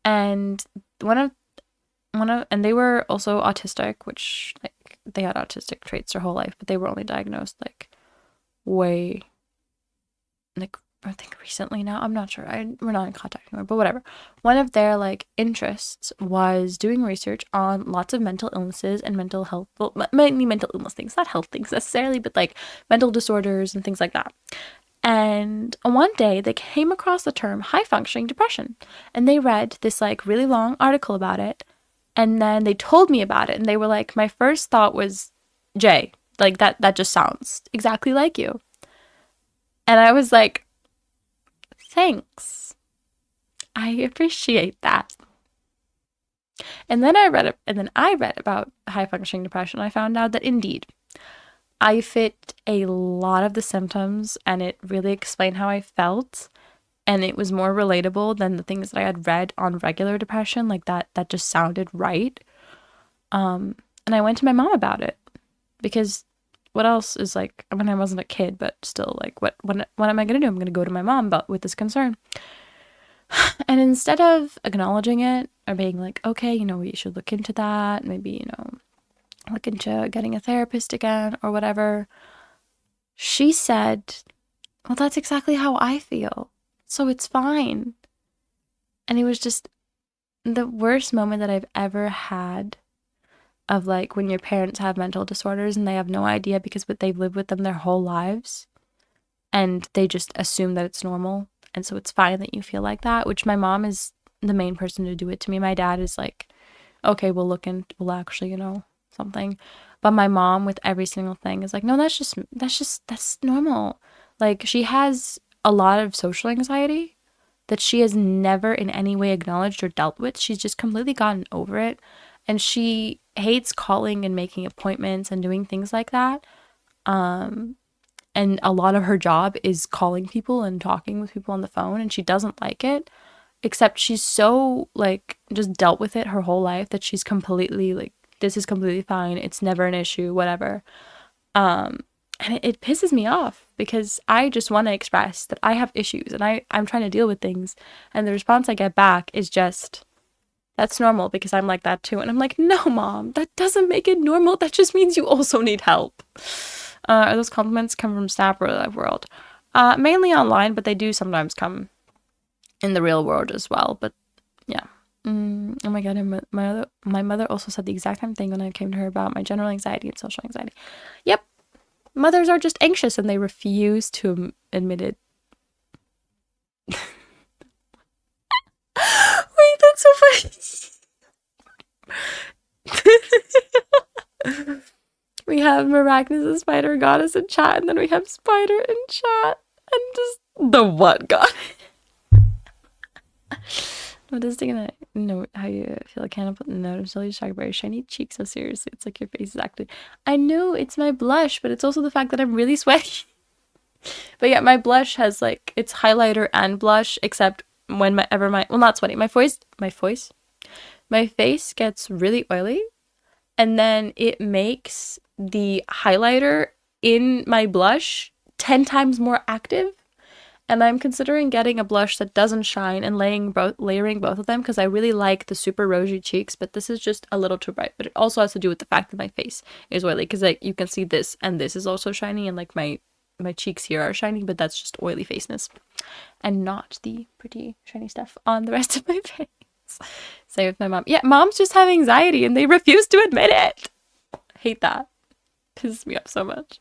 And one of and they were also autistic, which like they had autistic traits their whole life, but they were only diagnosed like way like I think recently now. I'm not sure. We're not in contact anymore, but whatever. One of their like interests was doing research on lots of mental illnesses and mental health, well, mainly mental illness things, not health things necessarily, but like mental disorders and things like that. And one day they came across the term high functioning depression, and they read this like really long article about it, and then they told me about it, and they were like, my first thought was, Jay, like that just sounds exactly like you. And I was like, thanks. I appreciate that. And then I read about high functioning depression. I found out that indeed I fit a lot of the symptoms, and it really explained how I felt, and it was more relatable than the things that I had read on regular depression. Like that just sounded right. And I went to my mom about it, because what else is like, I mean, I wasn't a kid, but still, like, what am I gonna do? I'm gonna go to my mom about with this concern. And instead of acknowledging it or being like, okay, you should look into that, maybe, look into getting a therapist again or whatever, she said, well, that's exactly how I feel, so it's fine. And it was just the worst moment that I've ever had, of like when your parents have mental disorders and they have no idea because they've lived with them their whole lives, and they just assume that it's normal, and so it's fine that you feel like that, which my mom is the main person to do it to me. My dad is like, okay, we'll actually, something. But my mom, with every single thing, is like, no, that's normal. Like, she has a lot of social anxiety that she has never in any way acknowledged or dealt with. She's just completely gotten over it. And she hates calling and making appointments and doing things like that. And a lot of her job is calling people and talking with people on the phone, and she doesn't like it. Except she's so, like, just dealt with it her whole life that she's completely, like, this is completely fine. It's never an issue, whatever. And it pisses me off, because I just want to express that I have issues, and I'm trying to deal with things. And the response I get back is just, that's normal because I'm like that too. And I'm like, no, mom, that doesn't make it normal. That just means you also need help. Are those compliments come from Snap or Live World? Mainly online, but they do sometimes come in the real world as well. But yeah. Oh my god, my mother also said the exact same thing when I came to her about my general anxiety and social anxiety. Yep. Mothers are just anxious and they refuse to admit it. Wait, that's so funny. We have Miraculous Spider Goddess in chat, and then we have Spider in chat, and just the what god. I'm just gonna know how you feel. I can't put the note. I'm still just talking about your shiny cheeks. So seriously, it's like your face is acting. I know it's my blush, but it's also the fact that I'm really sweaty. But yeah, my blush has like, it's highlighter and blush, except whenever well, not sweaty. My face gets really oily, and then it makes the highlighter in my blush 10 times more active. And I'm considering getting a blush that doesn't shine and layering both of them, because I really like the super rosy cheeks, but this is just a little too bright. But it also has to do with the fact that my face is oily, because like you can see this, and this is also shiny, and like my cheeks here are shiny, but that's just oily faceness and not the pretty shiny stuff on the rest of my face. Same with my mom. Yeah, moms just have anxiety and they refuse to admit it. I hate that. Pisses me off so much.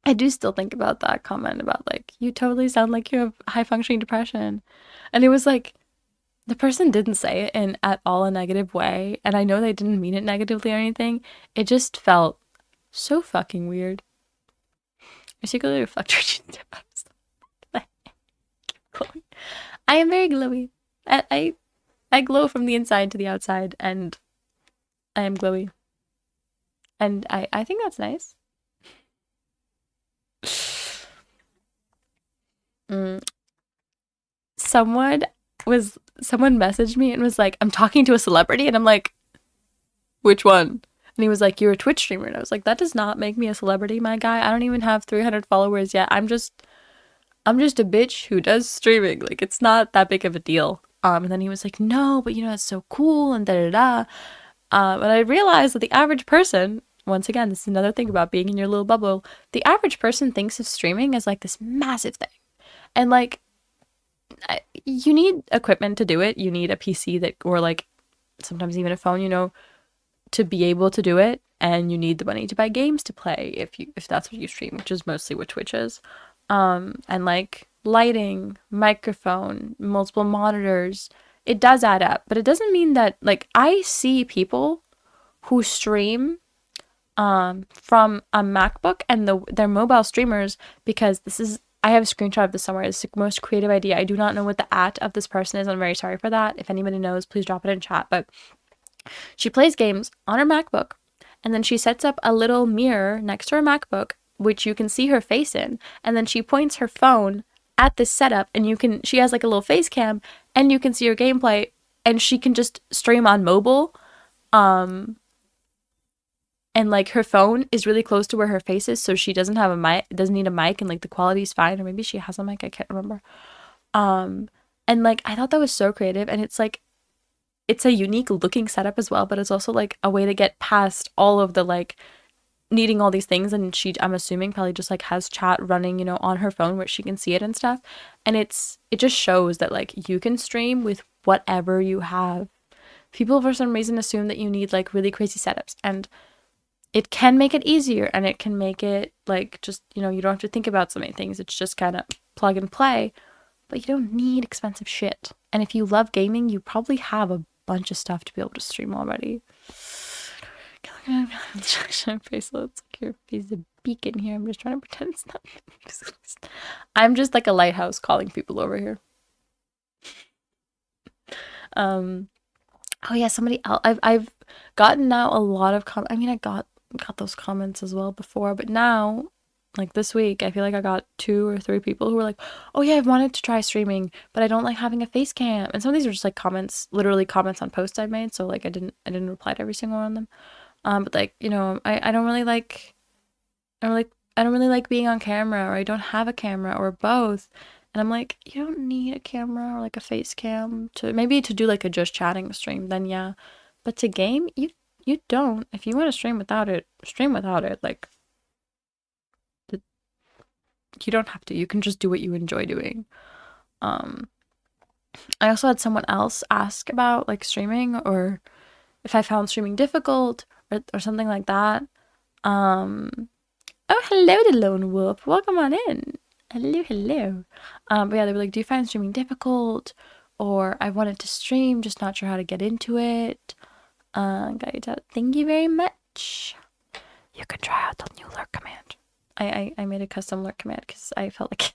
I do still think about that comment about like, you totally sound like you have high functioning depression. And it was like, the person didn't say it in at all a negative way. And I know they didn't mean it negatively or anything. It just felt so fucking weird. I secretly reflect your tips. I am very glowy. I glow from the inside to the outside, and I am glowy. And I think that's nice. Mm. Someone someone messaged me and was like, I'm talking to a celebrity, and I'm like, which one? And he was like, you're a Twitch streamer. And I was like, that does not make me a celebrity, my guy. I don't even have 300 followers yet. I'm just a bitch who does streaming. Like, it's not that big of a deal. And then he was like, no, but you know, it's so cool and da da da. And I realized that the average person, once again, this is another thing about being in your little bubble, the average person thinks of streaming as like this massive thing. And like, you need equipment to do it. You need a PC that, or like sometimes even a phone, to be able to do it. And you need the money to buy games to play if that's what you stream, which is mostly what Twitch is. And like lighting, microphone, multiple monitors. It does add up, but it doesn't mean that like I see people who stream from a MacBook and they're mobile streamers because this is I have a screenshot of this somewhere. It's the most creative idea. I do not know what the at of this person is. I'm very sorry for that. If anybody knows, please drop it in chat. But she plays games on her MacBook and then she sets up a little mirror next to her MacBook, which you can see her face in. And then she points her phone at this setup and she has like a little face cam and you can see her gameplay and she can just stream on mobile. And like her phone is really close to where her face is, so she doesn't have a mic, doesn't need a mic, and like the quality's fine, or maybe she has a mic, I can't remember. Um, and like I thought that was so creative, and it's like it's a unique looking setup as well, but it's also like a way to get past all of the like needing all these things, and I'm assuming probably just like has chat running, on her phone where she can see it and stuff, and it just shows that like you can stream with whatever you have. People for some reason assume that you need like really crazy setups, and it can make it easier and it can make it like just, you don't have to think about so many things. It's just kind of plug and play, but you don't need expensive shit. And if you love gaming, you probably have a bunch of stuff to be able to stream already. Face looks like your face is a beacon here. I'm just trying to pretend it's not. I'm just like a lighthouse calling people over here. Um. Oh yeah, somebody else. I've gotten now a lot of I mean, I got those comments as well before, but now, like this week, I feel like I got 2 or 3 people who were like, "Oh yeah, I've wanted to try streaming, but I don't like having a face cam." And some of these are just like comments, literally comments on posts I made. So like I didn't reply to every single one of them. But like I don't really like I don't really like being on camera, or I don't have a camera, or both. And I'm like, you don't need a camera or like a face cam to maybe to do like a just chatting stream, then yeah. But to game, you don't. If you want to stream without it, stream without it. Like you don't have to. You can just do what you enjoy doing. Um I also had someone else ask about like streaming or if I found streaming difficult or something like that. Um Oh, hello, the lone wolf. Welcome on in. Hello, hello. But yeah, they were like, do you find streaming difficult? Or I wanted to stream, just not sure how to get into it. Got you out. Thank you very much. You can try out the new lurk command. I made a custom lurk command because I felt like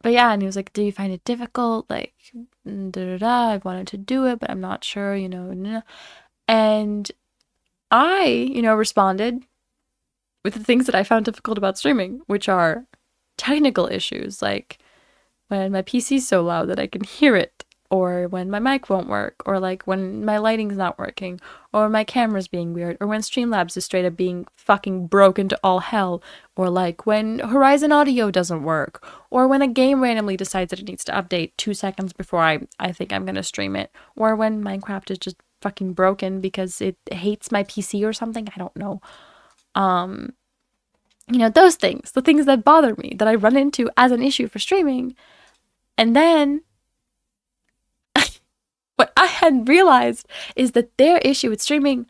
but yeah, and he was like, do you find it difficult? Like, da da da, I wanted to do it, but I'm not sure, And I, responded with the things that I found difficult about streaming, which are technical issues, like when my PC's so loud that I can hear it, or when my mic won't work, or like when my lighting's not working, or my camera's being weird, or when Streamlabs is straight up being fucking broken to all hell, or like when Horizon Audio doesn't work, or when a game randomly decides that it needs to update 2 seconds before I think I'm gonna stream it, or when Minecraft is just fucking broken because it hates my PC or something. I don't know. Those things, the things that bother me, that I run into as an issue for streaming. And then what I hadn't realized is that their issue with streaming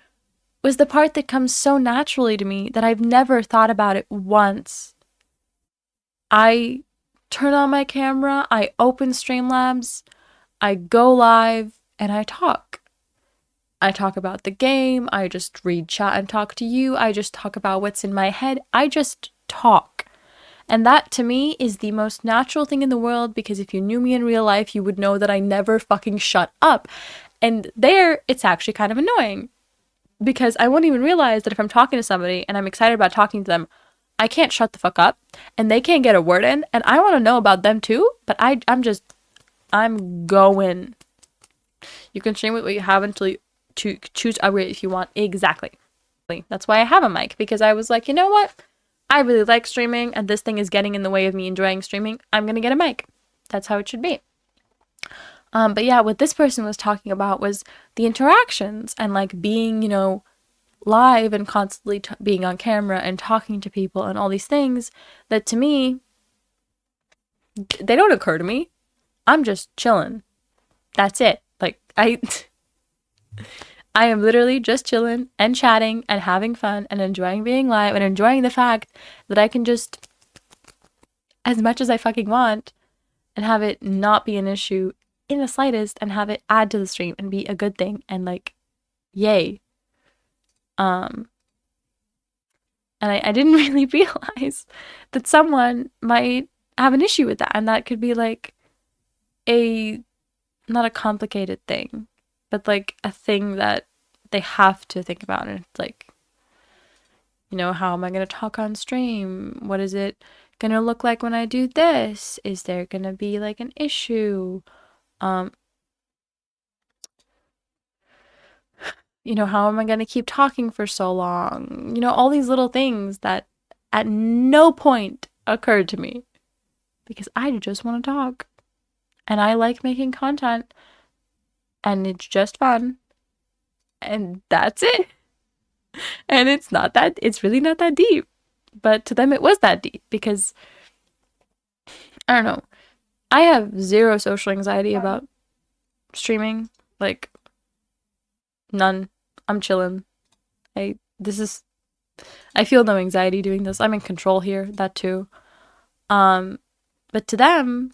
was the part that comes so naturally to me that I've never thought about it once. I turn on my camera, I open Streamlabs, I go live, and I talk. I talk about the game, I just read chat and talk to you, I just talk about what's in my head, I just talk. And that to me is the most natural thing in the world, because if you knew me in real life, you would know that I never fucking shut up. And there, it's actually kind of annoying. because I won't even realize that if I'm talking to somebody and I'm excited about talking to them, I can't shut the fuck up and they can't get a word in, and I want to know about them too, but I'm going. You can stream with what you have until you choose to upgrade if you want. Exactly. That's why I have a mic, because I was like, you know what? I really like streaming and this thing is getting in the way of me enjoying streaming. I'm going to get a mic. That's how it should be. But yeah, what this person was talking about was the interactions and like being, you know, live and constantly being on camera and talking to people and all these things that to me, they don't occur to me. I'm just chilling. That's it. Like, I am literally just chilling and chatting and having fun and enjoying being live and enjoying the fact that I can just, as much as I fucking want, and have it not be an issue in the slightest and have it add to the stream and be a good thing and like, yay. And I didn't really realize that someone might have an issue with that, and that could be like a, not a complicated thing, but like a thing that they have to think about. And it's like, you know, how am I going to talk on stream? What is it going to look like when I do this? Is there going to be like an issue? You know, how am I going to keep talking for so long? You know, all these little things that at no point occurred to me because I just want to talk and I like making content and it's just fun and that's it. And it's really not that deep. But to them, it was that deep because I don't know. I have zero social anxiety about streaming. Like, none. I'm chilling. I feel no anxiety doing this. I'm in control here, that too. But to them,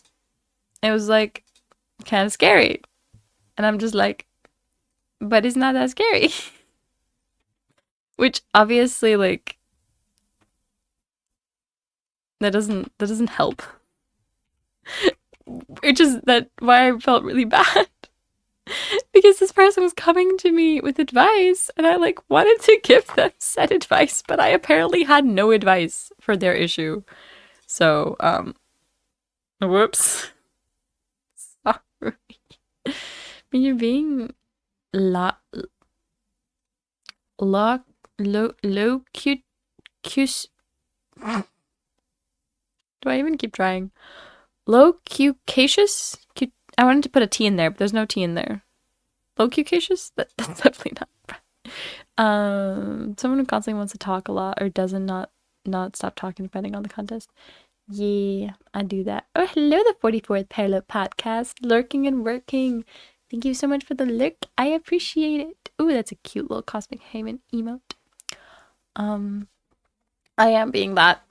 it was like kind of scary. And I'm just like, but it's not that scary. Which obviously, like, that doesn't help. Which is why I felt really bad. Because this person was coming to me with advice and I like wanted to give them said advice, but I apparently had no advice for their issue. So, whoops. Sorry. But you're being low cute. Do I even keep trying? Locucacious? I wanted to put a T in there, but there's no T in there. Locucacious? That's definitely not right. Someone who constantly wants to talk a lot or doesn't not stop talking depending on the contest. Yeah, I do that. Oh, hello, the 44th Parallel Podcast, lurking and working. Thank you so much for the lurk. I appreciate it. Ooh, that's a cute little Cosmic Haven emote. I am being that.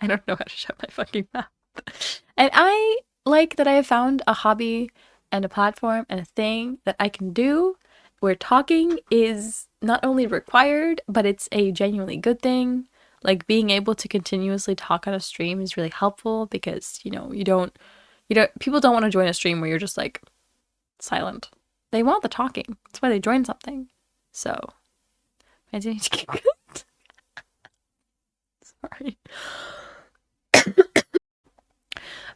I don't know how to shut my fucking mouth. And I like that I have found a hobby and a platform and a thing that I can do where talking is not only required, but it's a genuinely good thing. Like being able to continuously talk on a stream is really helpful because, you know, people don't want to join a stream where you're just like silent. They want the talking. That's why they join something. So, I do need to keep good. Sorry.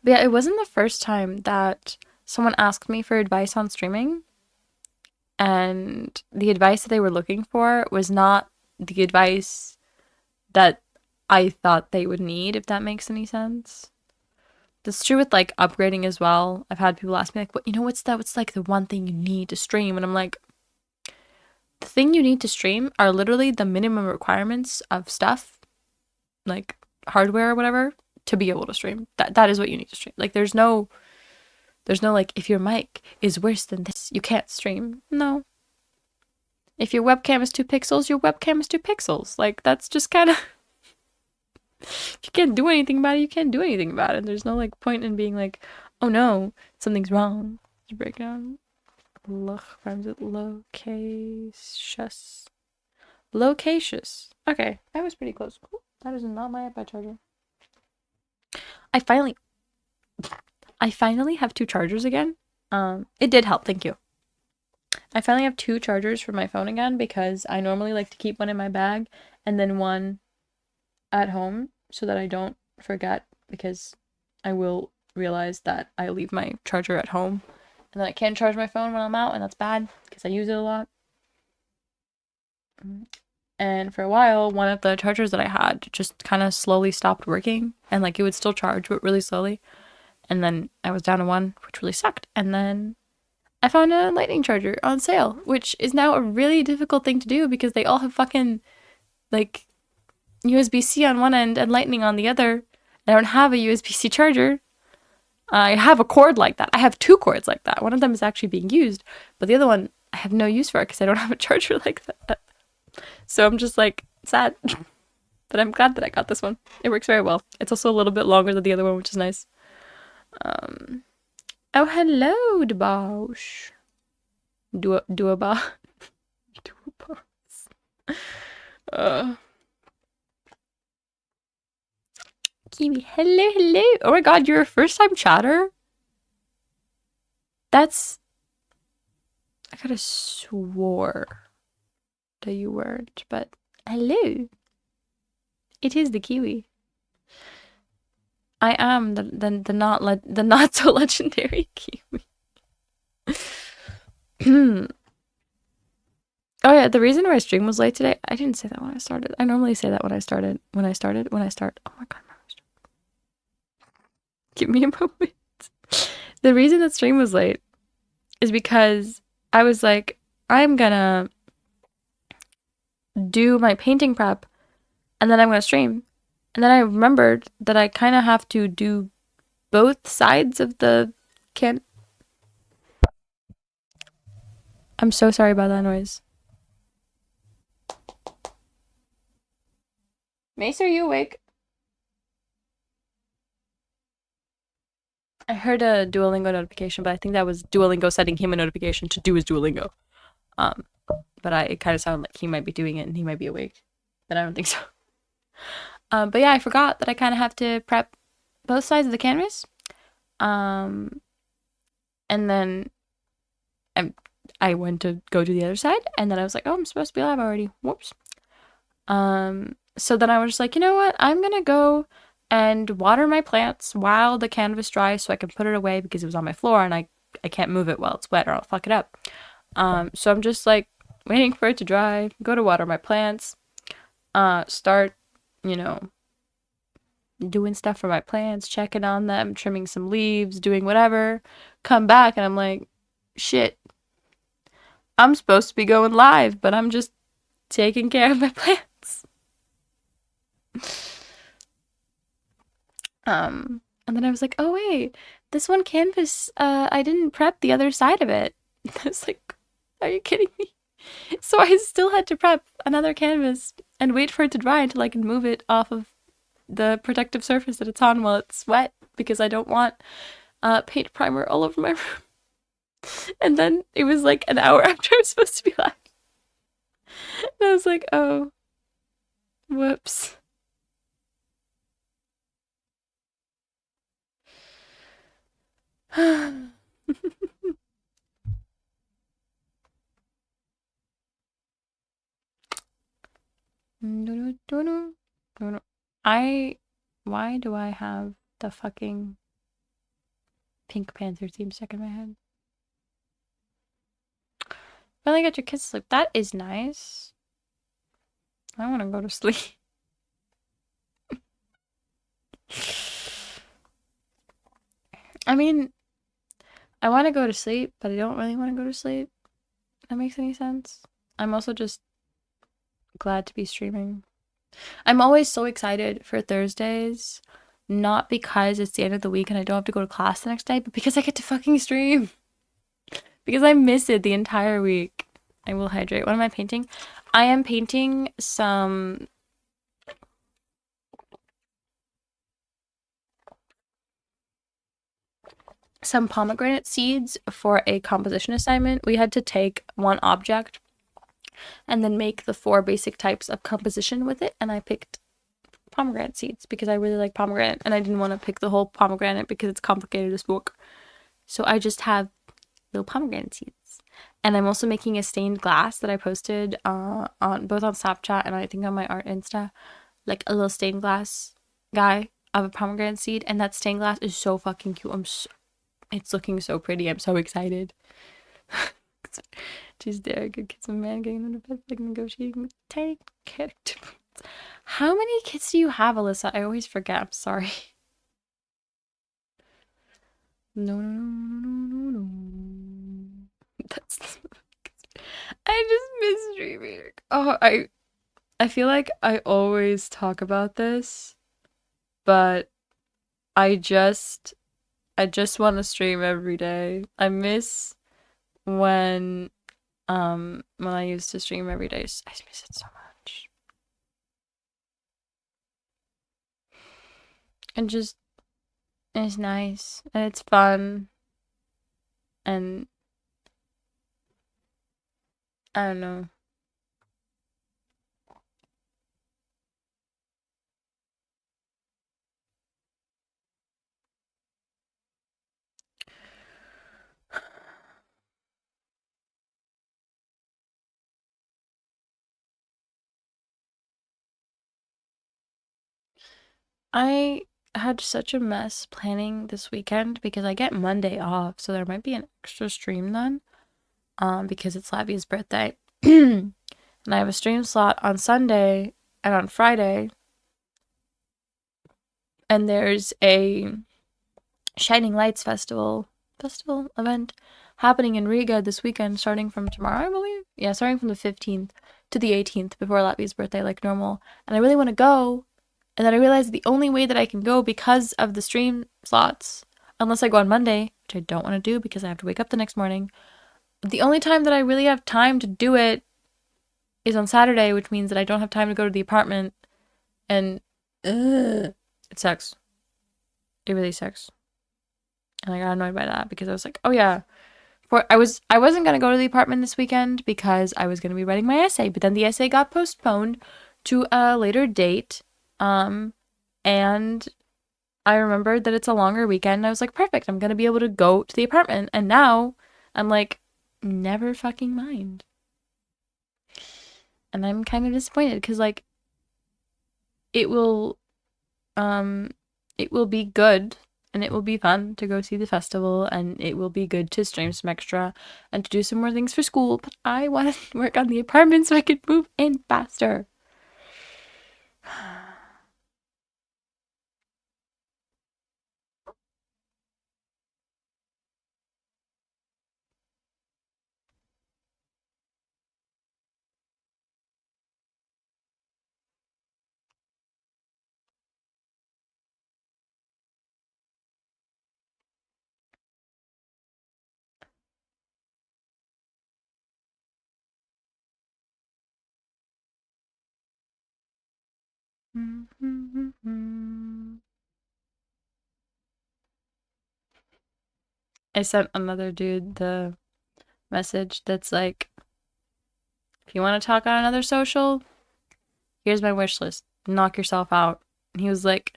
But yeah, it wasn't the first time that someone asked me for advice on streaming. And the advice that they were looking for was not the advice that I thought they would need, if that makes any sense. That's true with like upgrading as well. I've had people ask me like, what's like the one thing you need to stream? And I'm like, the thing you need to stream are literally the minimum requirements of stuff, like hardware or whatever, to be able to stream. That is what you need to stream. Like there's no like, if your mic is worse than this, you can't stream. No. If your webcam is 2 pixels, your webcam is 2 pixels. Like that's just kind of if you can't do anything about it, you can't do anything about it. There's no like point in being like, oh no, something's wrong. Let's break down. Rhymes with locacious. Locacious. Okay, I was pretty close. Cool. That is not my iPad charger. I finally have 2 chargers again. It did help, thank you. I finally have 2 chargers for my phone again because I normally like to keep one in my bag and then one at home so that I don't forget, because I will realize that I leave my charger at home and then I can't charge my phone when I'm out, and that's bad because I use it a lot. And for a while, one of the chargers that I had just kind of slowly stopped working, and like it would still charge but really slowly. And then I was down to one, which really sucked. And then I found a lightning charger on sale, which is now a really difficult thing to do because they all have fucking like USB-C on one end and lightning on the other. I don't have a USB-C charger. I have a cord like that. I have 2 cords like that. One of them is actually being used, but the other one I have no use for it because I don't have a charger like that. So I'm just like sad. But I'm glad that I got this one. It works very well. It's also a little bit longer than the other one, which is nice. Oh, hello, Debosh. Duaba. Uh. Kiwi, hello, hello. Oh my god, you're a first-time chatter? That's... I could have swore that you weren't, but hello. It is the Kiwi. I am the not so legendary Kiwi. Oh yeah, the reason why stream was late today, I didn't say that when I started. I normally say that when I start. Oh my god, give me a moment. The reason that stream was late is because I was like, I'm gonna do my painting prep and then I'm gonna stream. And then I remembered that I kind of have to do both sides of the can. I'm so sorry about that noise. Mace, are you awake? I heard a Duolingo notification, but I think that was Duolingo sending him a notification to do his Duolingo. But it kind of sounded like he might be doing it and he might be awake, but I don't think so. But yeah, I forgot that I kind of have to prep both sides of the canvas. And then I went to go to the other side, and then I was like, oh, I'm supposed to be live already. Whoops. So then I was just like, you know what? I'm gonna go and water my plants while the canvas dries so I can put it away because it was on my floor and I can't move it while it's wet or I'll fuck it up. So I'm just like waiting for it to dry, go to water my plants, start, you know, doing stuff for my plants, checking on them, trimming some leaves, doing whatever, come back and I'm like, shit, I'm supposed to be going live, but I'm just taking care of my plants. And then I was like, oh wait, this one canvas, I didn't prep the other side of it. I was like, are you kidding me? So I still had to prep another canvas and wait for it to dry until I can move it off of the protective surface that it's on while it's wet because I don't want paint primer all over my room. And then it was like an hour after I was supposed to be live. And I was like, oh, whoops. Why do I have the fucking Pink Panther theme stuck in my head? Finally got your kids to sleep. That is nice. I want to go to sleep. I mean, I want to go to sleep, but I don't really want to go to sleep. If that makes any sense. I'm also just glad to be streaming. I'm always so excited for Thursdays, not because it's the end of the week and I don't have to go to class the next day, but because I get to fucking stream. Because I miss it the entire week. I will hydrate. What am I painting? I am painting some pomegranate seeds for a composition assignment. We had to take one object and then make the 4 basic types of composition with it, and I picked pomegranate seeds because I really like pomegranate and I didn't want to pick the whole pomegranate because it's complicated as fuck. So I just have little pomegranate seeds And I'm also making a stained glass that I posted on both on Snapchat and I think on my art Insta, like a little stained glass guy of a pomegranate seed, and that stained glass is so fucking cute. It's looking so pretty. I'm so excited. She's there, good kids and man getting them to bed, like negotiating with tiny character. How many kids do you have, Alyssa? I always forget. I'm sorry. No, no, no, no, no, no. That's. I just miss streaming. Oh, I feel like I always talk about this, but I just want to stream every day. I miss when I used to stream every day. I miss it so much. And just it's nice and it's fun and I don't know. I had such a mess planning this weekend because I get Monday off, so there might be an extra stream then. Because it's Lavia's birthday. And I have a stream slot on Sunday and on Friday. And there's a Shining Lights festival event happening in Riga this weekend, starting from tomorrow, I believe. Yeah, starting from the 15th to the 18th before Latvia's birthday, like normal. And I really want to go. And then I realized the only way that I can go because of the stream slots, unless I go on Monday, which I don't want to do because I have to wake up the next morning, the only time that I really have time to do it is on Saturday, which means that I don't have time to go to the apartment. And it sucks. It really sucks. And I got annoyed by that because I was like, oh yeah, I wasn't gonna go to the apartment this weekend because I was gonna be writing my essay, but then the essay got postponed to a later date. And I remembered that it's a longer weekend. And I was like, perfect, I'm gonna be able to go to the apartment. And now I'm like, never fucking mind. And I'm kind of disappointed because like it will be good and it will be fun to go see the festival and it will be good to stream some extra and to do some more things for school, but I want to work on the apartment so I can move in faster. I sent another dude the message that's like, if you want to talk on another social, here's my wish list. Knock yourself out. And he was like,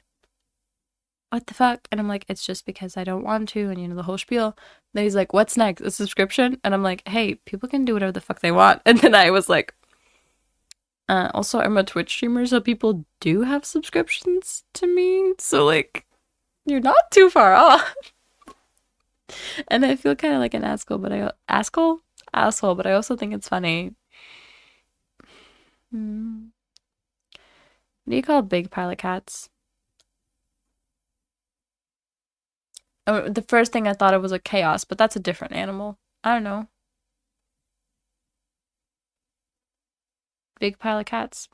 what the fuck? And I'm like, it's just because I don't want to, and you know, the whole spiel. Then he's like, what's next? A subscription? And I'm like, hey, people can do whatever the fuck they want. And then I was like, also, I'm a Twitch streamer, so people do have subscriptions to me. So, like, you're not too far off. And I feel kind of like an asshole, but I also think it's funny. What do you call a big pile of cats? Oh, the first thing I thought of was a chaos, but that's a different animal. I don't know. Big pile of cats.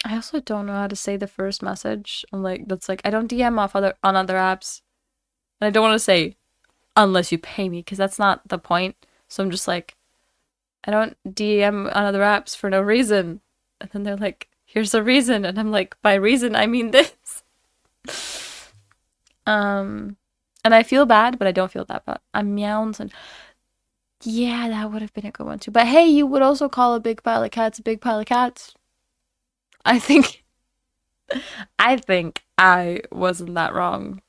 I also don't know how to say the first message. I'm like, that's like, I don't DM off on other apps. And I don't want to say unless you pay me because that's not the point. So I'm just like, I don't DM on other apps for no reason. And then they're like, here's the reason. And I'm like, by reason, I mean this. And I feel bad, but I don't feel that bad. I'm meows and yeah, that would have been a good one too. But hey, you would also call a big pile of cats a big pile of cats. I think I wasn't that wrong.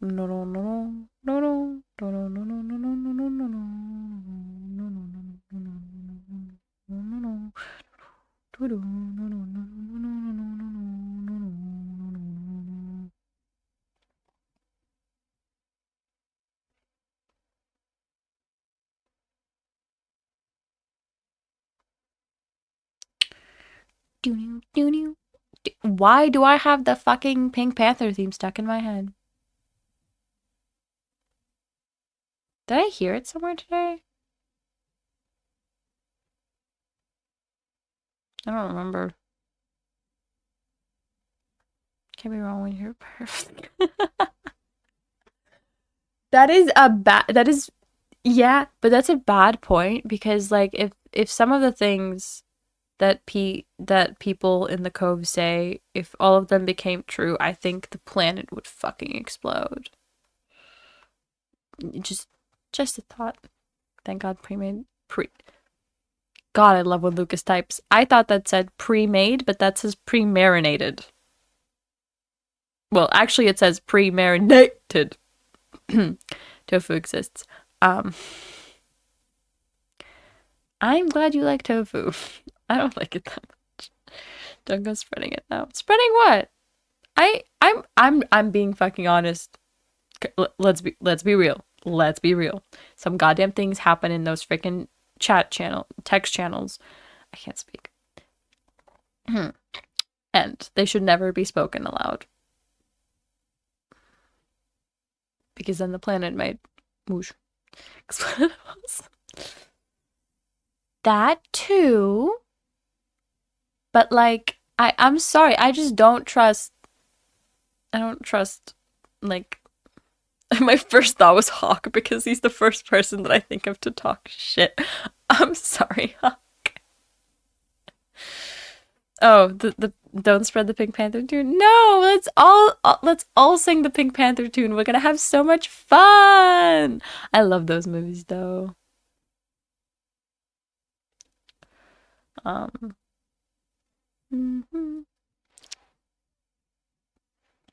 No no no no no no no no no no no no no no. Why do I have the fucking Pink Panther theme stuck in my head? Did I hear it somewhere today? I don't remember. Can't be wrong when you're perfect. That is a bad. That is, yeah, but that's a bad point because like if some of the things that people in the Cove say, if all of them became true, I think the planet would fucking explode. Just just a thought. Thank God pre-made pre. God, I love when Lucas types. I thought that said pre-made, but that says pre-marinated. Well, actually, it says pre-marinated. Tofu exists. Um, I'm glad you like tofu. I don't like it that much. Don't go spreading it now. Spreading what? I'm being fucking honest. Let's be real. Let's be real. Some goddamn things happen in those freaking text channels. I can't speak. And they should never be spoken aloud. Because then the planet might whoosh. That too. But like I'm sorry, I just don't trust like my first thought was Hawk because he's the first person that I think of to talk shit. I'm sorry, Hawk. Oh, the don't spread the Pink Panther tune. No, let's all sing the Pink Panther tune. We're gonna have so much fun. I love those movies though. Um, mhm.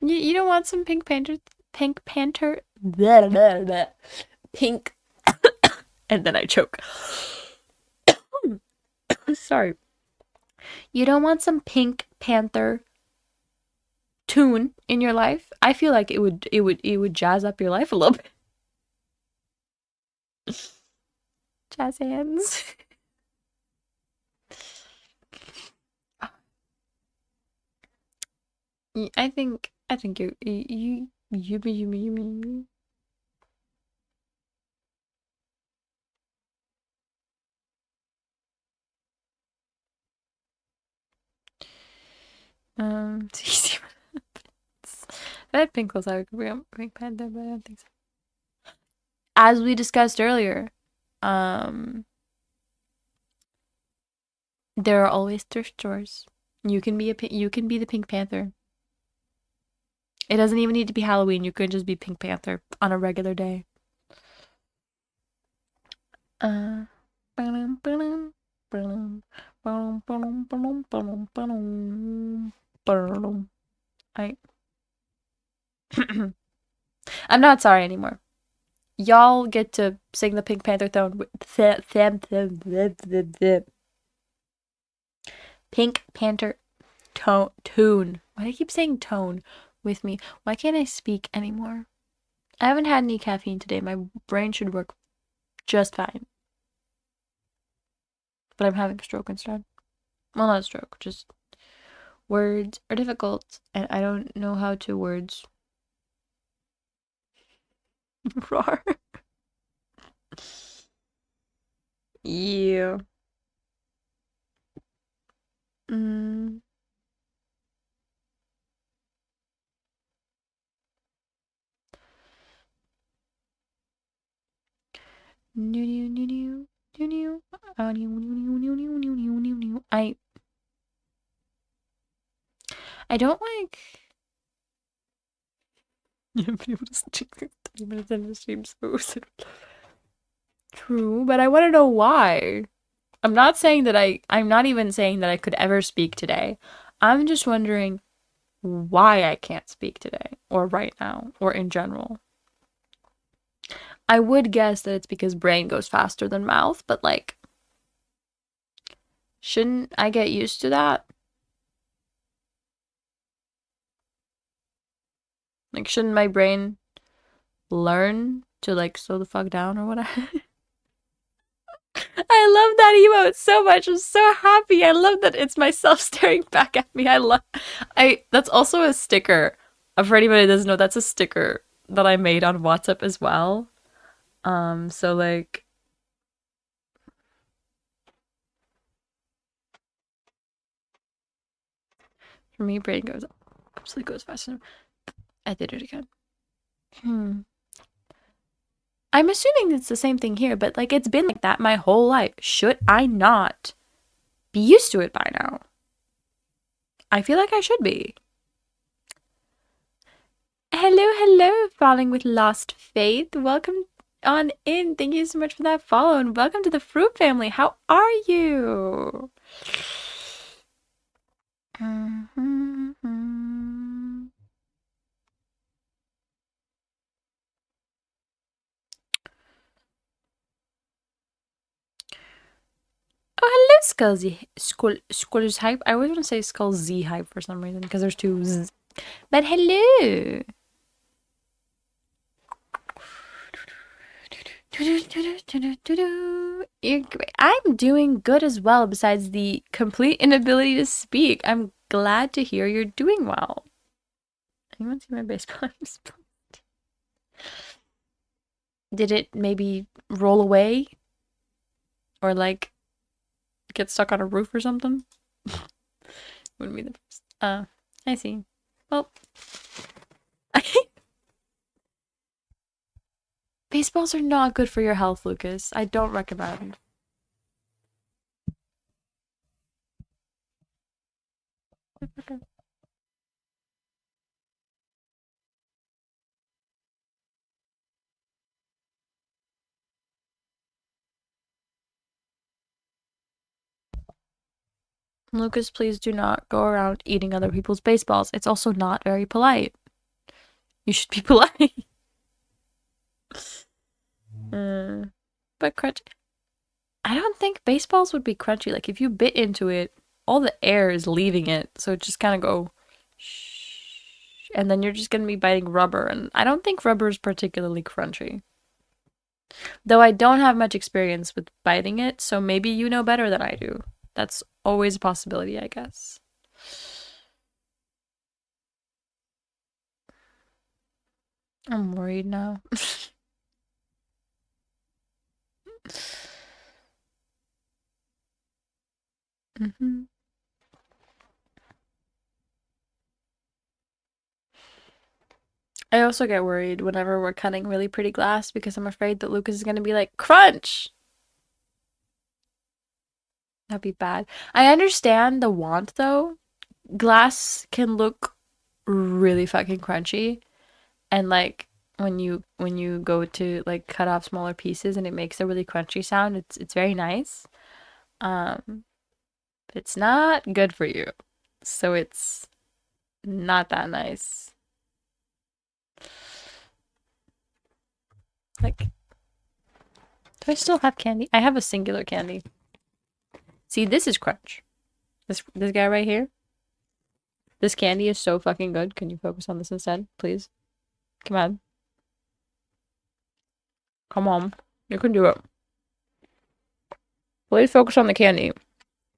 You don't want some Pink Panther, blah, blah, blah. Pink, and then I choke. Sorry. You don't want some Pink Panther tune in your life? I feel like it would jazz up your life a little bit. Jazz hands. I think you. It's easy. If I had pink clothes, I would bring up Pink Panther, but I don't think so. As we discussed earlier, um, there are always thrift stores. You can be the Pink Panther. It doesn't even need to be Halloween. You could just be Pink Panther on a regular day. Uh, I I'm not sorry anymore. Y'all get to sing the Pink Panther Pink Panther tune. Why do I keep saying tone with me? Why can't I speak anymore? I haven't had any caffeine today. My brain should work just fine. But I'm having a stroke instead. Well, not a stroke, just words are difficult and I don't know how to words. Roar. Yeah. Mm. I I don't like people just 3 minutes into the stream so true, but I want to know why. I'm not saying that I'm not even saying that I could ever speak today. I'm just wondering why I can't speak today, or right now, or in general. I would guess that it's because brain goes faster than mouth, but like, shouldn't I get used to that? Like, shouldn't my brain learn to like slow the fuck down or whatever? I love that emote so much. I'm so happy. I love that it's myself staring back at me. That's also a sticker. For anybody that doesn't know, that's a sticker that I made on WhatsApp as well. So like for me, brain goes absolutely goes faster. I did it again. I'm assuming it's the same thing here, but like it's been like that my whole life. Should I not be used to it by now? I feel like I should be. Hello, hello, Falling with Lost Faith. Welcome on in. Thank you so much for that follow, and welcome to the Fruit family. How are you? Oh, hello, Skull's Hype. I always want to say Skull Z Hype for some reason, because there's two Z's. But hello! I'm doing good as well, besides the complete inability to speak. I'm glad to hear you're doing well. Anyone see my baseball? Did it maybe roll away? Or like get stuck on a roof or something? Wouldn't be the first. I see. Well, baseballs are not good for your health, Lucas. I don't recommend. Lucas, please do not go around eating other people's baseballs. It's also not very polite. You should be polite. But crunchy. I don't think baseballs would be crunchy. Like if you bit into it, all the air is leaving it, so it just kind of go shh, and then you're just gonna be biting rubber, and I don't think rubber is particularly crunchy. Though I don't have much experience with biting it, so maybe you know better than I do. That's always a possibility, I guess. I'm worried now. I also get worried whenever we're cutting really pretty glass because I'm afraid that Lucas is gonna be like, crunch! That'd be bad. I understand the want though. Glass can look really fucking crunchy, and like when you go to like cut off smaller pieces and it makes a really crunchy sound, it's very nice. Um, but it's not good for you. So it's not that nice. Like, do I still have candy? I have a singular candy. See, this is crunch. This guy right here. This candy is so fucking good. Can you focus on this instead, please? Come on. Come on. You can do it. Please focus on the candy.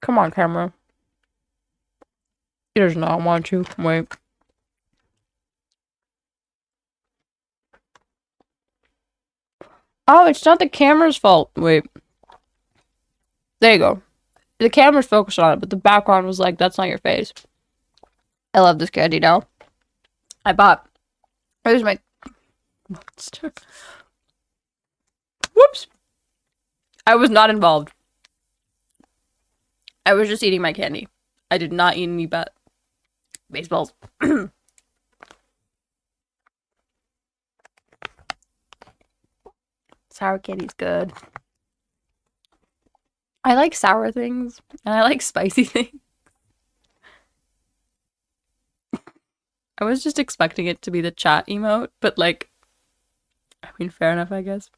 Come on, camera. He does not want to. Wait. Oh, it's not the camera's fault. Wait. There you go. The camera's focused on it, but the background was like, that's not your face. I love this candy now. I bought. Here's my monster. Whoops. I was not involved. I was just eating my candy. I did not eat any baseballs. Sour candy's good. I like sour things, and I like spicy things. I was just expecting it to be the chat emote, but like, I mean, fair enough, I guess.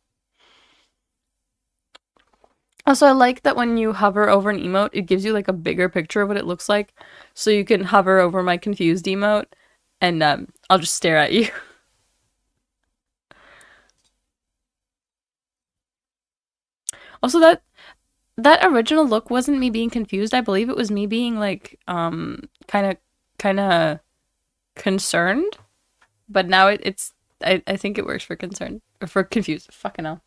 Also, I like that when you hover over an emote, it gives you like a bigger picture of what it looks like. So you can hover over my confused emote and I'll just stare at you. Also, that original look wasn't me being confused. I believe it was me being like kind of concerned. But now it's I think it works for concerned or for confused. Fucking hell.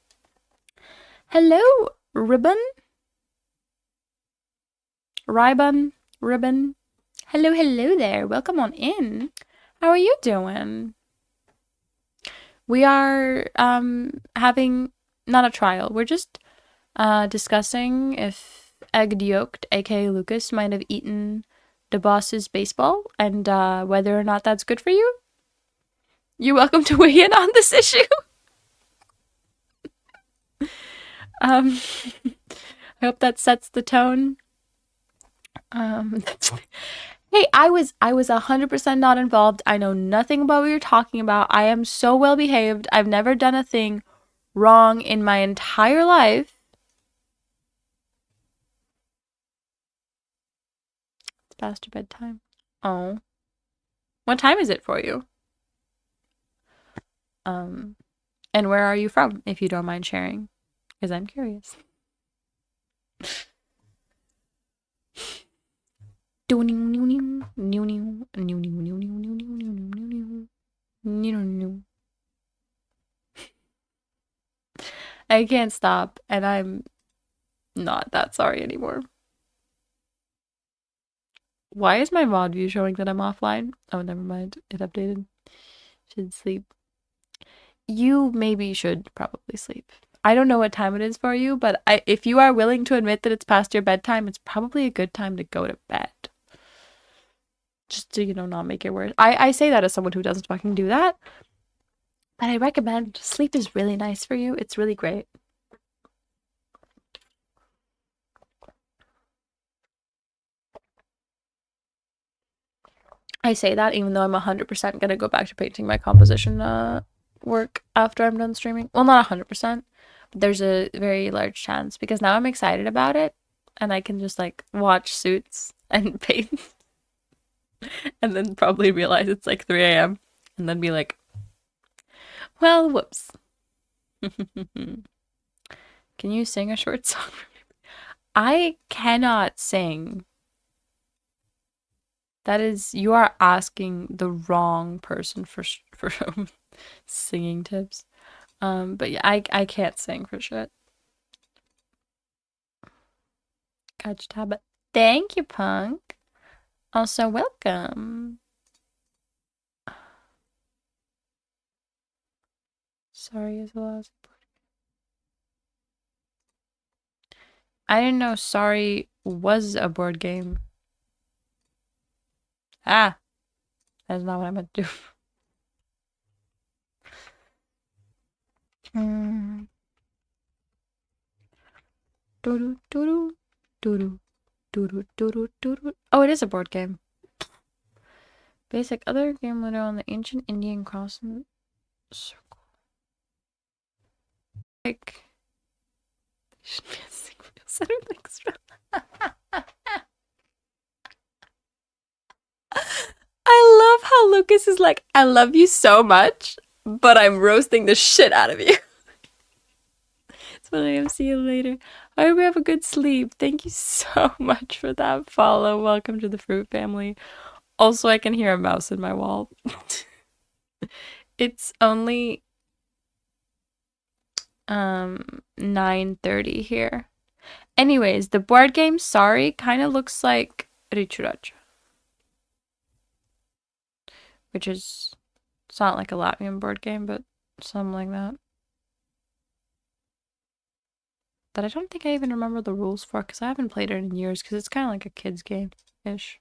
Hello, Ribbon. Ribbon. Ribbon. Hello, hello there. Welcome on in. How are you doing? We are having not a trial. We're just discussing if Egged Yoked, aka Lucas, might have eaten the boss's baseball and whether or not that's good for you. You're welcome to weigh in on this issue. I hope that sets the tone. Hey, I was 100% not involved. I know nothing about what you're talking about. I am so well behaved. I've never done a thing wrong in my entire life. It's past your bedtime. Oh. What time is it for you? And where are you from, if you don't mind sharing? Because I'm curious. I can't stop, and I'm not that sorry anymore. Why is my VOD view showing that I'm offline? Oh, never mind. It updated. Should sleep. You maybe should probably sleep. I don't know what time it is for you, but if you are willing to admit that it's past your bedtime, it's probably a good time to go to bed. Just to, not make it worse. I say that as someone who doesn't fucking do that. But I recommend sleep is really nice for you. It's really great. I say that even though I'm 100% gonna go back to painting my composition work after I'm done streaming. Well, not 100%, but there's a very large chance because now I'm excited about it and I can just like watch Suits and paint and then probably realize it's like 3 a.m. and then be like, well, whoops. Can you sing a short song? I cannot sing. That is, you are asking the wrong person for singing tips. But yeah, I can't sing for shit. Catch tab. Thank you, Punk. Also, welcome. Sorry as well as I didn't know Sorry was a board game. Ah, that's not what I meant to do. Oh, it is a board game. Basic other game leader on the ancient Indian cross circle. Like, I love how Lucas is like, I love you so much, but I'm roasting the shit out of you. That's what I am. See you later. I hope you have a good sleep. Thank you so much for that follow. Welcome to the Fruit family. Also, I can hear a mouse in my wall. It's only 9:30 here. Anyways, the board game Sorry kind of looks like Richuracha, which is, it's not like a Latvian board game, but something like that. That I don't think I even remember the rules for because I haven't played it in years because it's kind of like a kid's game-ish.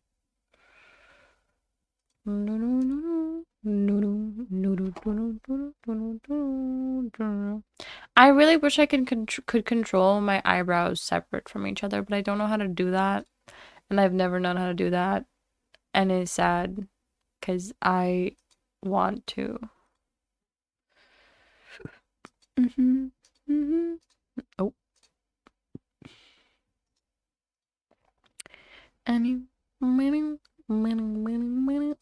I really wish I could control my eyebrows separate from each other, but I don't know how to do that. And I've never known how to do that. And it's sad because I want to. Oh, any,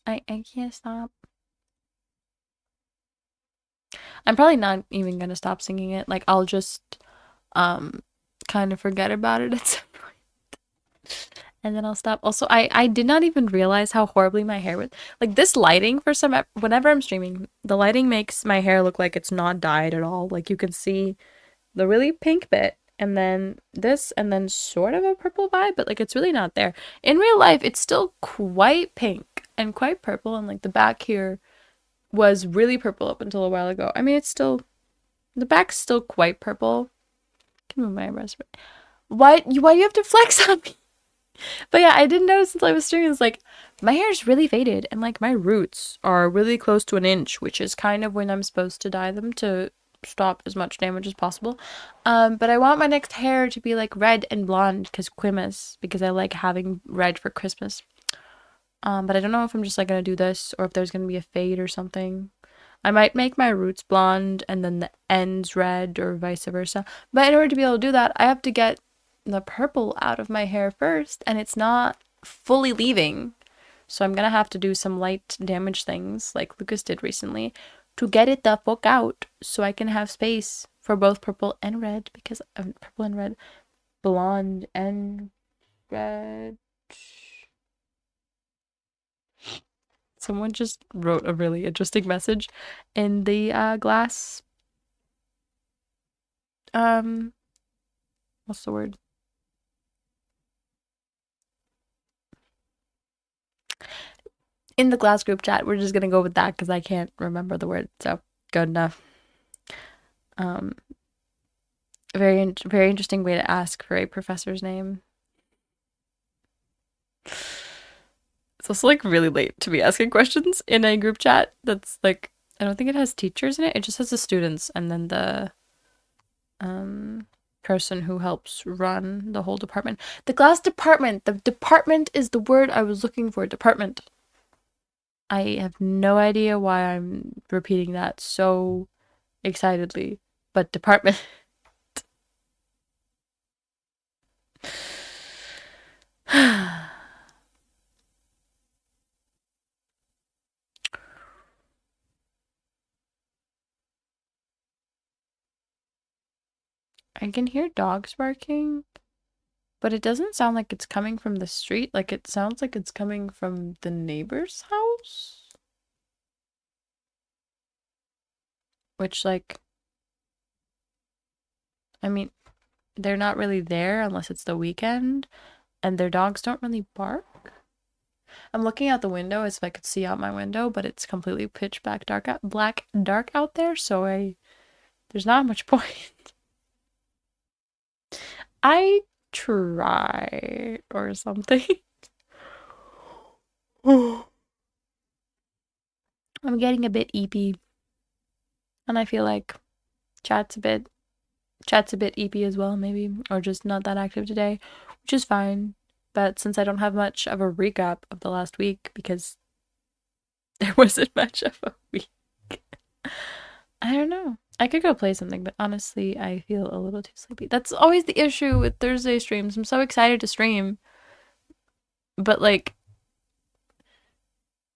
I can't stop. I'm probably not even gonna stop singing it. Like I'll just um kind of forget about it at some point, and then I'll stop. Also, I did not even realize how horribly my hair was. Like this lighting for some whenever I'm streaming, the lighting makes my hair look like it's not dyed at all. Like you can see the really pink bit and then this and then sort of a purple vibe, but like it's really not there. In real life, it's still quite pink and quite purple, and like the back here was really purple up until a while ago. I mean, it's still the back's still quite purple. I can move my eyebrows. Why do you have to flex on me? But yeah, I didn't notice until I was streaming. It's like my hair's really faded and like my roots are really close to an inch, which is kind of when I'm supposed to dye them to stop as much damage as possible. But I want my next hair to be like red and blonde because I like having red for Christmas. But I don't know if I'm just like gonna do this or if there's gonna be a fade or something. I might make my roots blonde and then the ends red or vice versa. But in order to be able to do that, I have to get the purple out of my hair first, and it's not fully leaving. So I'm gonna have to do some light damage things like Lucas did recently to get it the fuck out so I can have space for both purple and red because purple and red, blonde and red. Someone just wrote a really interesting message in the glass. What's the word? In the glass group chat. We're just gonna go with that because I can't remember the word. So good enough. Um, very interesting way to ask for a professor's name. It's also like really late to be asking questions in a group chat that's like I don't think it has teachers in it. It just has the students and then the person who helps run the whole department. The glass department. The department is the word I was looking for. Department. I have no idea why I'm repeating that so excitedly, but department. I can hear dogs barking, but it doesn't sound like it's coming from the street. Like it sounds like it's coming from the neighbor's house. Which, like, I mean, they're not really there unless it's the weekend, and their dogs don't really bark. I'm looking out the window as if I could see out my window, but it's completely pitch black dark out there, so there's not much point. I try or something. I'm getting a bit eepy, and I feel like chat's a bit eepy as well, maybe, or just not that active today, which is fine. But since I don't have much of a recap of the last week because there wasn't much of a week, I don't know. I could go play something, but honestly, I feel a little too sleepy. That's always the issue with Thursday streams. I'm so excited to stream, but like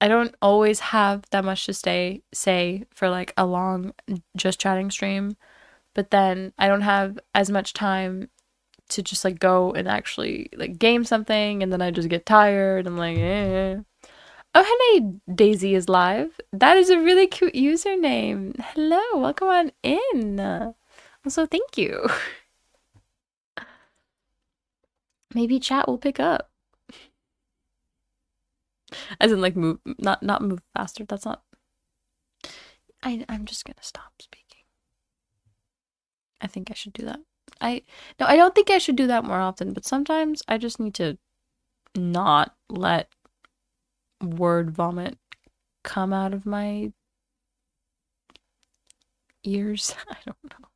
I don't always have that much to say for like a long just chatting stream, but then I don't have as much time to just like go and actually like game something, and then I just get tired. I'm like, eh. Oh, hello, Daisy is live. That is a really cute username. Hello, welcome on in. Also, thank you. Maybe chat will pick up. As in, like, move, not move faster. That's not. I'm just gonna stop speaking. I think I should do that. No, I don't think I should do that more often. But sometimes I just need to not let word vomit come out of my ears. I don't know.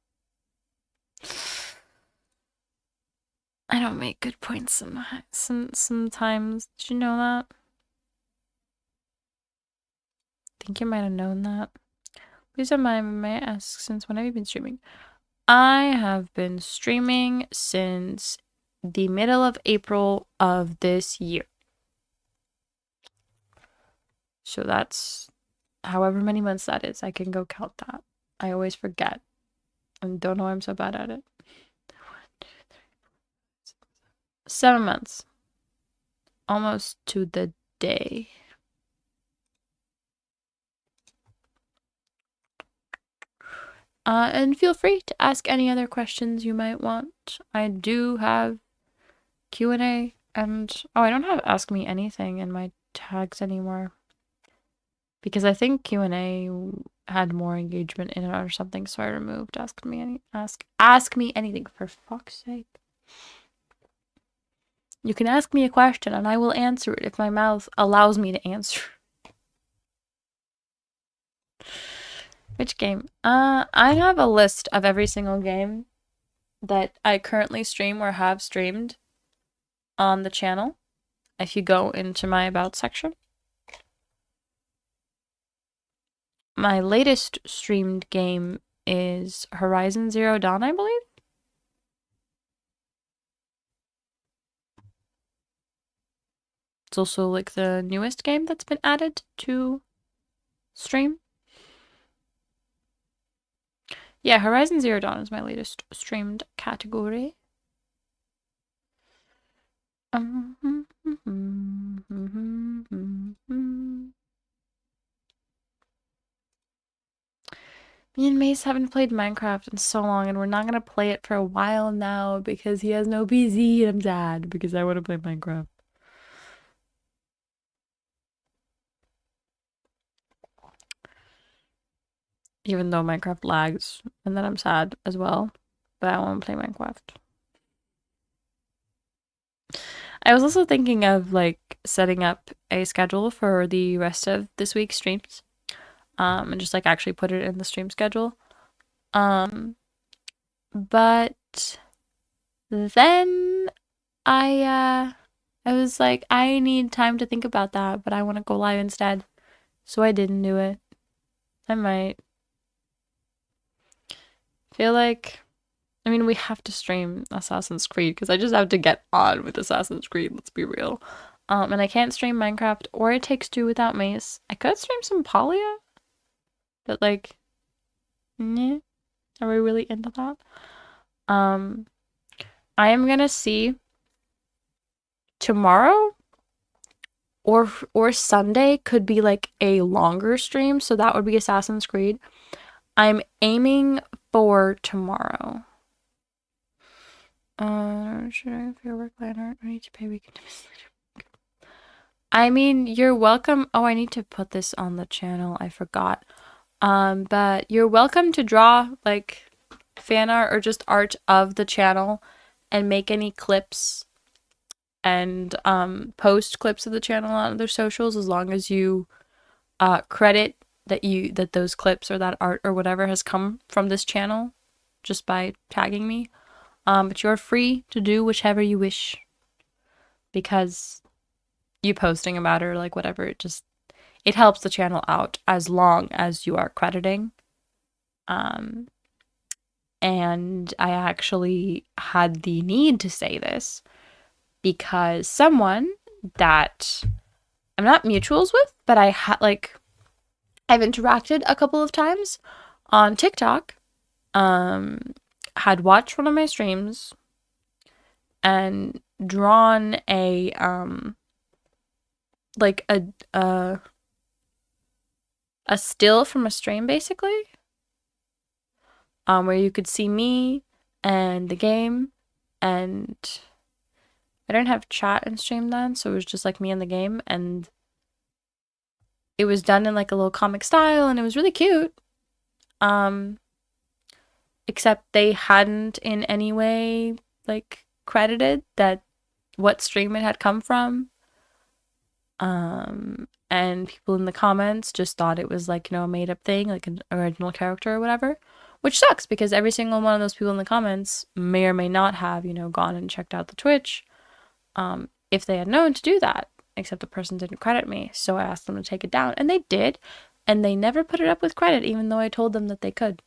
I don't make good points sometimes. Did you know that? think you might have known that. Please don't mind, may I ask, since when have you been streaming? I have been streaming since the middle of April of this year. So that's however many months that is. I can go count that. I always forget and don't know why I'm so bad at it. 7 months. Almost to the day. And feel free to ask any other questions you might want. I do have Q&A and oh, I don't have Ask Me Anything in my tags anymore. Because I think Q&A had more engagement in it or something, so I removed Ask Me Anything, for fuck's sake. You can ask me a question and I will answer it if my mouth allows me to answer. Which game? I have a list of every single game that I currently stream or have streamed on the channel. If you go into my About section. My latest streamed game is Horizon Zero Dawn, I believe. It's also like the newest game that's been added to stream. Yeah, Horizon Zero Dawn is my latest streamed category. Me and Mace haven't played Minecraft in so long, and we're not gonna play it for a while now because he has no PC, and I'm sad because I want to play Minecraft. Even though Minecraft lags, and then I'm sad as well, but I want to play Minecraft. I was also thinking of like setting up a schedule for the rest of this week's streams, and just like actually put it in the stream schedule. But then I was like, I need time to think about that, but I want to go live instead, so I didn't do it. I might. Feel like, I mean, we have to stream Assassin's Creed because I just have to get on with Assassin's Creed, let's be real. And I can't stream Minecraft or It Takes Two without Mace. I could stream some Polya, but like, nah, are we really into that? I am gonna see tomorrow or Sunday could be like a longer stream, so that would be Assassin's Creed. I'm aiming for tomorrow. Should I for your work planner? I need to pay weekend. I mean, you're welcome. Oh, I need to put this on the channel. I forgot. But you're welcome to draw like fan art or just art of the channel and make any clips and post clips of the channel on other socials as long as you credit that those clips or that art or whatever has come from this channel just by tagging me. But you're free to do whichever you wish because you posting about it or like whatever, it helps the channel out as long as you are crediting. And I actually had the need to say this because someone that I'm not mutuals with, but I've interacted a couple of times on TikTok, had watched one of my streams and drawn a like a still from a stream basically, where you could see me and the game, and I didn't have chat in stream then, so it was just like me and the game, and it was done in like a little comic style, and it was really cute. Except they hadn't in any way like credited that what stream it had come from. And people in the comments just thought it was like, a made up thing, like an original character or whatever, which sucks because every single one of those people in the comments may or may not have, gone and checked out the Twitch, if they had known to do that, except the person didn't credit me. So I asked them to take it down and they did. And they never put it up with credit, even though I told them that they could.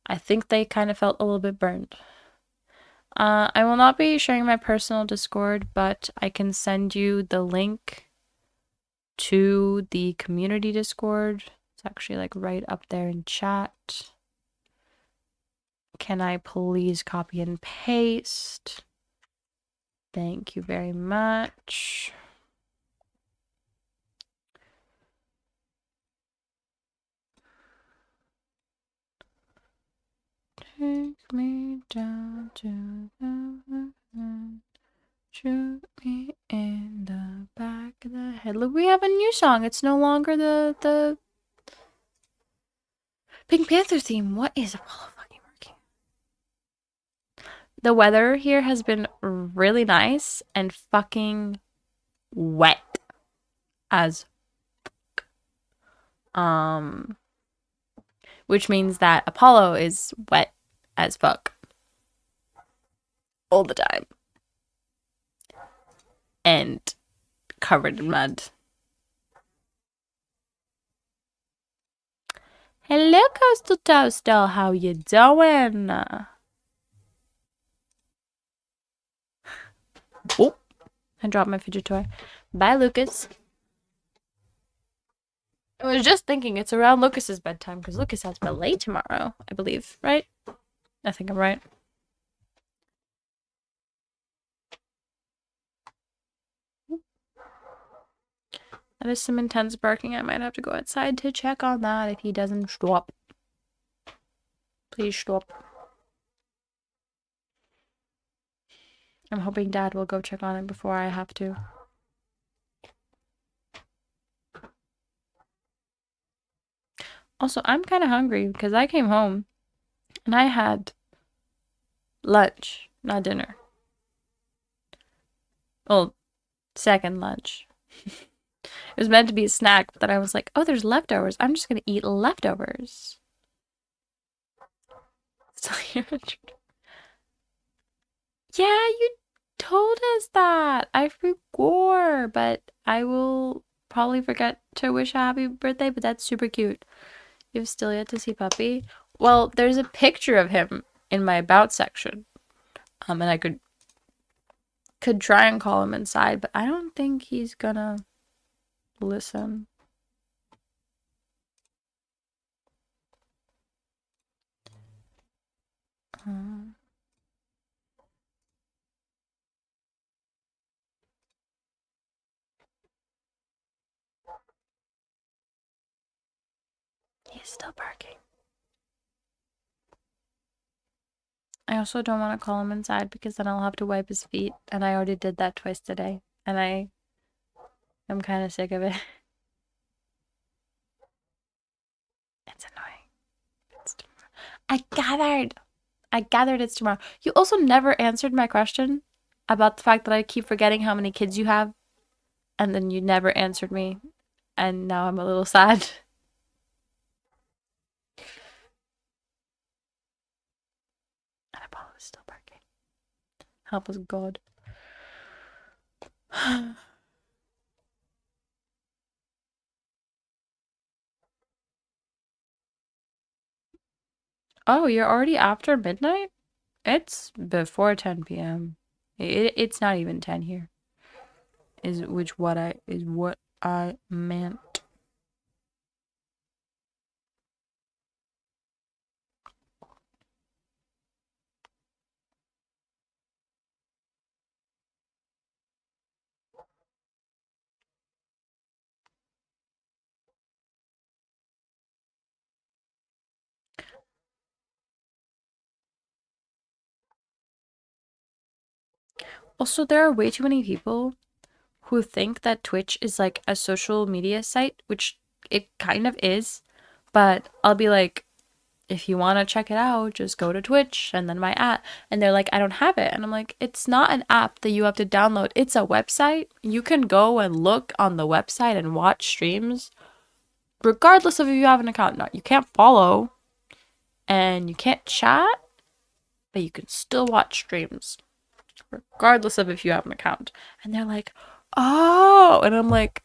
I think they kind of felt a little bit burned. I will not be sharing my personal Discord, but I can send you the link to the community Discord. It's actually like right up there in chat. Can I please copy and paste? Thank you very much. Take me down to the shoot me in the back of the head. Look, we have a new song. It's no longer the Pink Panther theme. What is Apollo fucking working? The weather here has been really nice and fucking wet as which means that Apollo is wet as fuck all the time and covered in mud. Hello, Coastal Toaster. How you doing? Oh, I dropped my fidget toy. Bye, Lucas. I was just thinking it's around Lucas's bedtime because Lucas has ballet tomorrow, I believe, right? I think I'm right. That is some intense barking. I might have to go outside to check on that if he doesn't stop. Please stop. I'm hoping Dad will go check on him before I have to. Also, I'm kind of hungry because I came home and I had lunch, not dinner. Well, second lunch. It was meant to be a snack, but then I was like, oh, there's leftovers. I'm just going to eat leftovers. Yeah, you told us that. I forgot, but I will probably forget to wish a happy birthday, but that's super cute. You've still yet to see Puppy? Well, there's a picture of him in my about section. And I could try and call him inside, but I don't think he's gonna listen. He's still barking. I also don't want to call him inside because then I'll have to wipe his feet, and I already did that twice today, and I'm kind of sick of it. It's annoying. It's tomorrow. I gathered it's tomorrow. You also never answered my question about the fact that I keep forgetting how many kids you have, and then you never answered me, and now I'm a little sad. And Apollo is still barking. Help us, God. Oh, you're already after midnight? It's before 10 p.m. It's not even 10 here. Is what I meant. Also, there are way too many people who think that Twitch is like a social media site, which it kind of is, but I'll be like, if you want to check it out, just go to Twitch and then my app. And they're like, I don't have it. And I'm like, it's not an app that you have to download. It's a website. You can go and look on the website and watch streams, regardless of if you have an account or not. You can't follow and you can't chat, but you can still watch streams, regardless of if you have an account. And they're like, oh, and I'm like,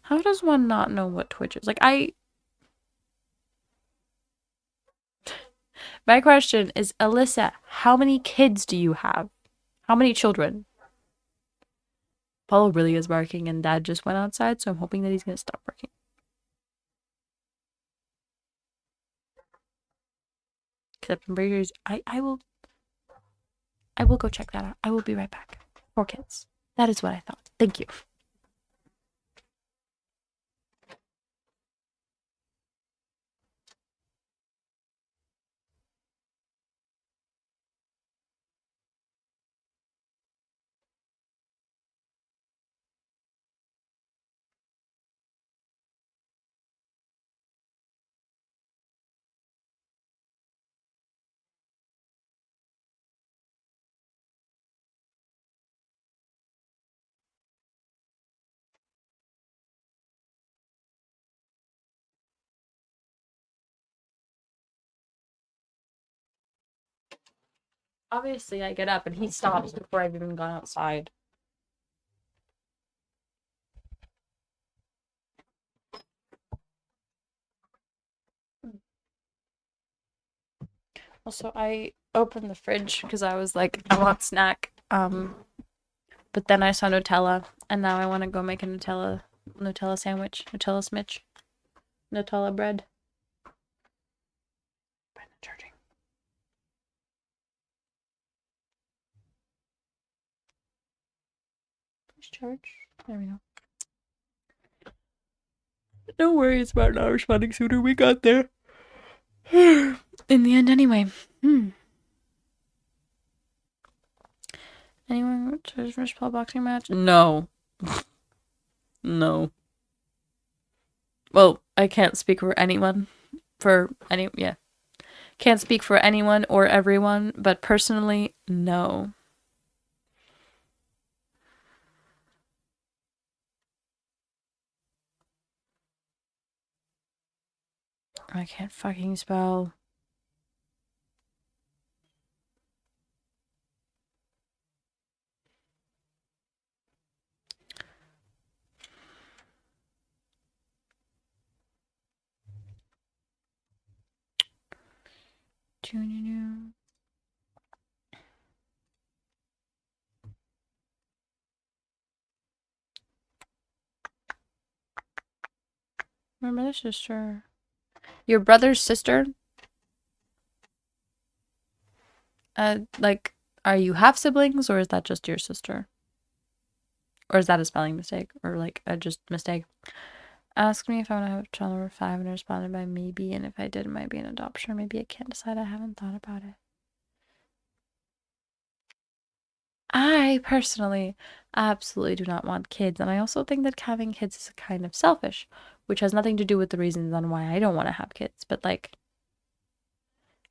How does one not know what Twitch is? My question is, Alyssa, how many kids do you have? How many children? Paulo really is barking, and Dad just went outside, so I'm hoping that he's gonna stop barking. Except I'm pretty sure I will go check that out. I will be right back. 4 kids. That is what I thought. Thank you. Obviously, I get up and he stops before I've even gone outside. Also, I opened the fridge because I was like, I want snack. But then I saw Nutella, and now I want to go make a Nutella sandwich, Nutella smitch, Nutella bread. Brandon charging. Please charge. There we go. No worries about not responding sooner. We got there. In the end, anyway. Anyone to finish play boxing match? No. No. Well, I can't speak for anyone. Yeah. Can't speak for anyone or everyone, but personally, no. I can't fucking spell. My brother's sister. Your brother's sister? Like, are you half siblings or is that just your sister? Or is that a spelling mistake? Or like a just mistake? Ask me if I want to have a child number 5 and I responded by maybe, and if I did, it might be an adoption, or maybe I can't decide. I haven't thought about it. I personally absolutely do not want kids, and I also think that having kids is kind of selfish, which has nothing to do with the reasons on why I don't want to have kids, but like,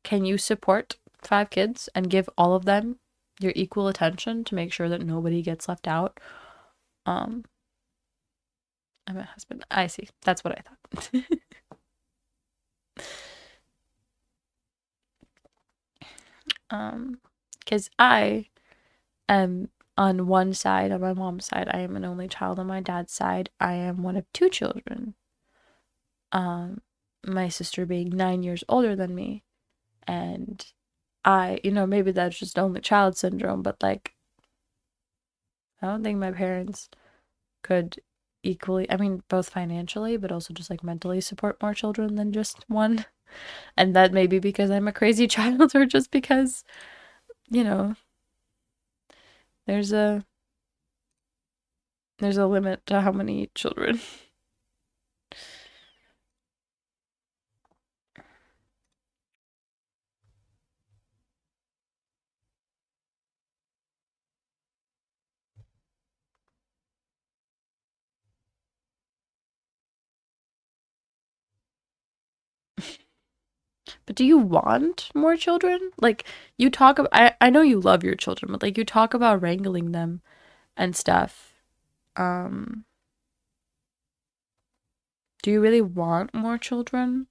can you support 5 kids and give all of them your equal attention to make sure that nobody gets left out? I'm a husband. I see. That's what I thought. Because I am on one side, on my mom's side, I am an only child. On my dad's side, I am one of 2 children. My sister being 9 years older than me, and maybe that's just only child syndrome, but like, I don't think my parents could equally, I mean, both financially, but also just like mentally support more children than just one. And that may be because I'm a crazy child or just because, you know, there's a limit to how many children. But do you want more children? Like, you talk about, I know you love your children, but like, you talk about wrangling them and stuff. Um, do you really want more children?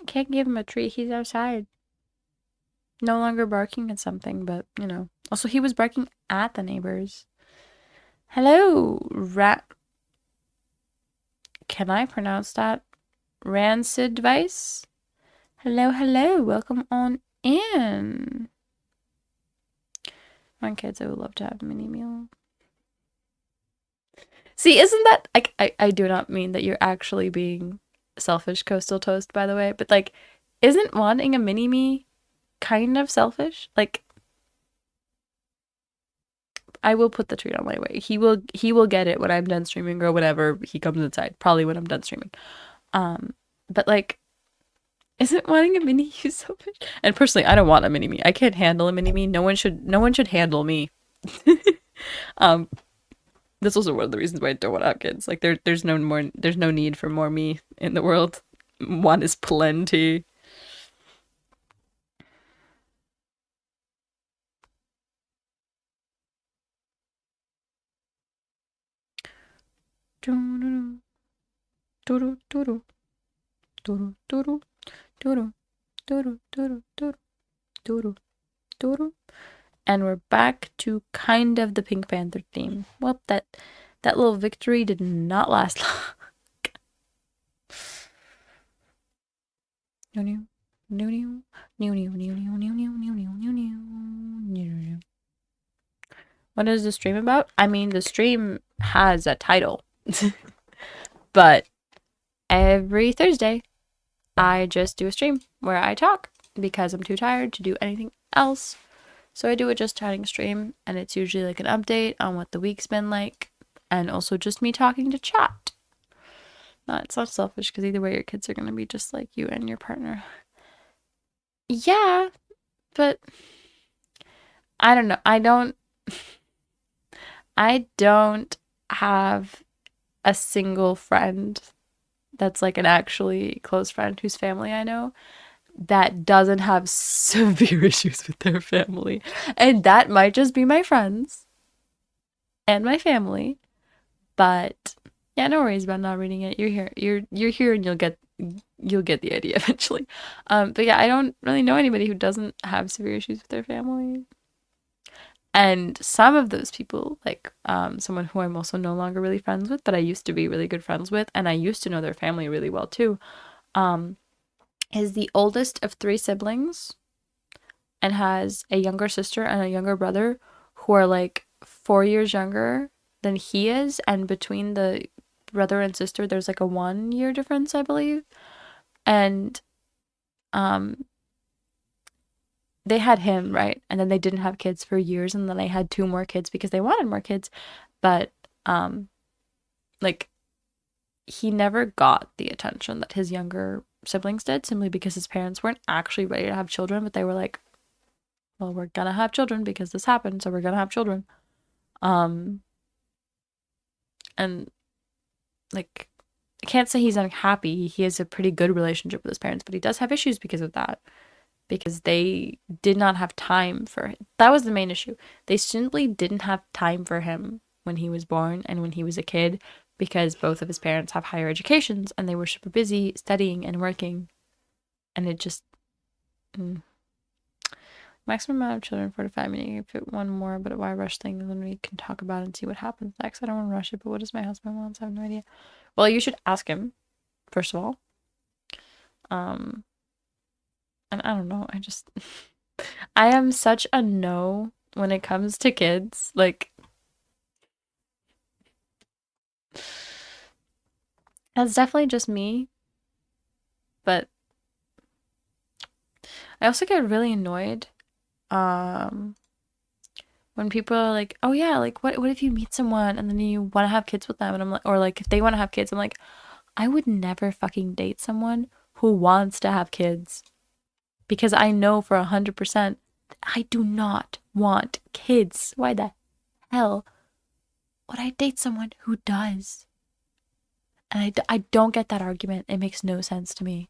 Can't give him a treat. He's outside. No longer barking at something, but, Also, he was barking at the neighbors. Hello, rat. Can I pronounce that? Rancid Vice? Hello, hello. Welcome on in. My kids, I would love to have a mini meal. See, isn't that like I do not mean that you're actually being selfish, Coastal Toast, by the way, but like, isn't wanting a mini me kind of selfish? Like, I will put the treat on my way. He will get it when I'm done streaming or whenever he comes inside. Probably when I'm done streaming. But like, isn't wanting a mini you selfish? And personally, I don't want a mini me. I can't handle a mini me. No one should handle me. um, that's also one of the reasons why I don't want to have kids. Like there's no need for more me in the world. One is plenty. And we're back to kind of the Pink Panther theme. Well, that little victory did not last long. What is the stream about? I mean, the stream has a title. But every Thursday, I just do a stream where I talk because I'm too tired to do anything else. So I do a just chatting stream, and it's usually like an update on what the week's been like, and also just me talking to chat. No, it's not selfish because either way, your kids are going to be just like you and your partner. Yeah, but I don't know. I don't have a single friend that's like an actually close friend whose family I know that doesn't have severe issues with their family. And that might just be my friends and my family. But yeah, no worries about not reading it. You're here. You're here and you'll get the idea eventually. But yeah, I don't really know anybody who doesn't have severe issues with their family. And some of those people, like someone who I'm also no longer really friends with, but I used to be really good friends with, and I used to know their family really well too, um, is the oldest of three siblings and has a younger sister and a younger brother who are like 4 years younger than he is. And between the brother and sister, there's like a 1 year difference, I believe. And um, they had him, right? And then they didn't have kids for years, and then they had two more kids because they wanted more kids. But like he never got the attention that his younger siblings did simply because his parents weren't actually ready to have children, but they were like, well, we're gonna have children because this happened, so we're gonna have children. Um and like I can't say he's unhappy. He has a pretty good relationship with his parents, but he does have issues because of that. Because they did not have time for him. That was the main issue. They simply didn't have time for him when he was born and when he was a kid because both of his parents have higher educations and they were super busy studying and working. And it just. Maximum amount of children, 4 to 5. Meaning if it one more, but why rush things when we can talk about it and see what happens next? I don't want to rush it, but what does my husband want? I have no idea. Well, you should ask him, first of all. And I don't know. I am such a no when it comes to kids. Like, that's definitely just me. But I also get really annoyed um when people are like, "Oh yeah, like what if you meet someone and then you want to have kids with them?" And I'm like, or like if they want to have kids, I'm like, I would never fucking date someone who wants to have kids because I know for 100% I do not want kids. Why the hell would I date someone who does? And I don't get that argument. It makes no sense to me.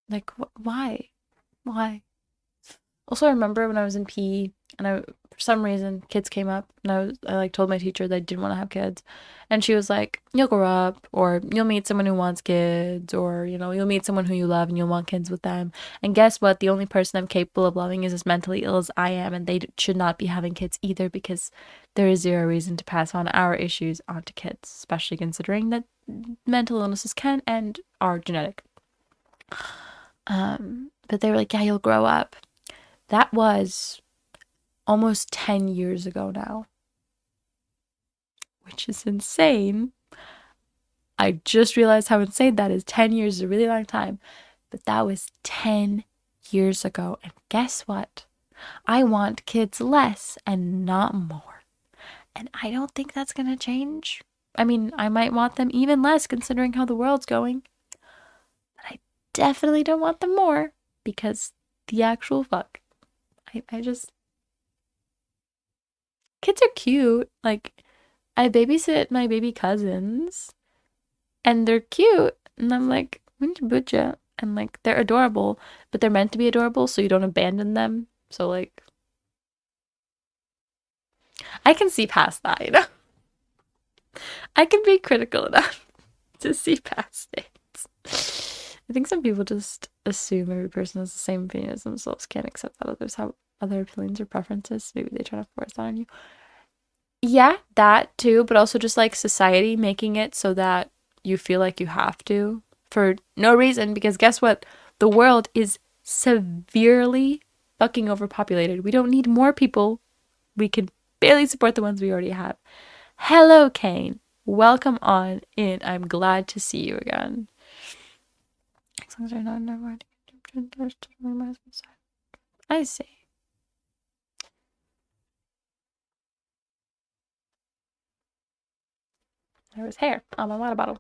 Like, why? Why? Also, I remember when I was in PE, and for some reason kids came up, and I like told my teacher that I didn't want to have kids, and she was like, you'll grow up, or you'll meet someone who wants kids, or you'll meet someone who you love and you'll want kids with them. And guess what? The only person I'm capable of loving is as mentally ill as I am, and they should not be having kids either, because there is zero reason to pass on our issues onto kids, especially considering that mental illnesses can and are genetic. But they were like, yeah, you'll grow up. That was almost 10 years ago now, which is insane. I just realized how insane that is. 10 years is a really long time, but that was 10 years ago. And guess what? I want kids less and not more. And I don't think that's going to change. I mean, I might want them even less considering how the world's going. But I definitely don't want them more, because the actual fuck. I just... Kids are cute. Like, I babysit my baby cousins, and they're cute. And I'm like, butcha. And like, they're adorable, but they're meant to be adorable, so you don't abandon them. So like, I can see past that, you know? I can be critical enough to see past it. I think some people just assume every person has the same opinion as themselves, can't accept that others have other opinions or preferences. Maybe they try to force that on you. Yeah, that too, but also just like society making it so that you feel like you have to for no reason, because guess what? The world is severely fucking overpopulated. We don't need more people. We can barely support the ones we already have. Hello, Kane. Welcome on in. I'm glad to see you again. As long as I'm not in my I see. There was hair on my water bottle.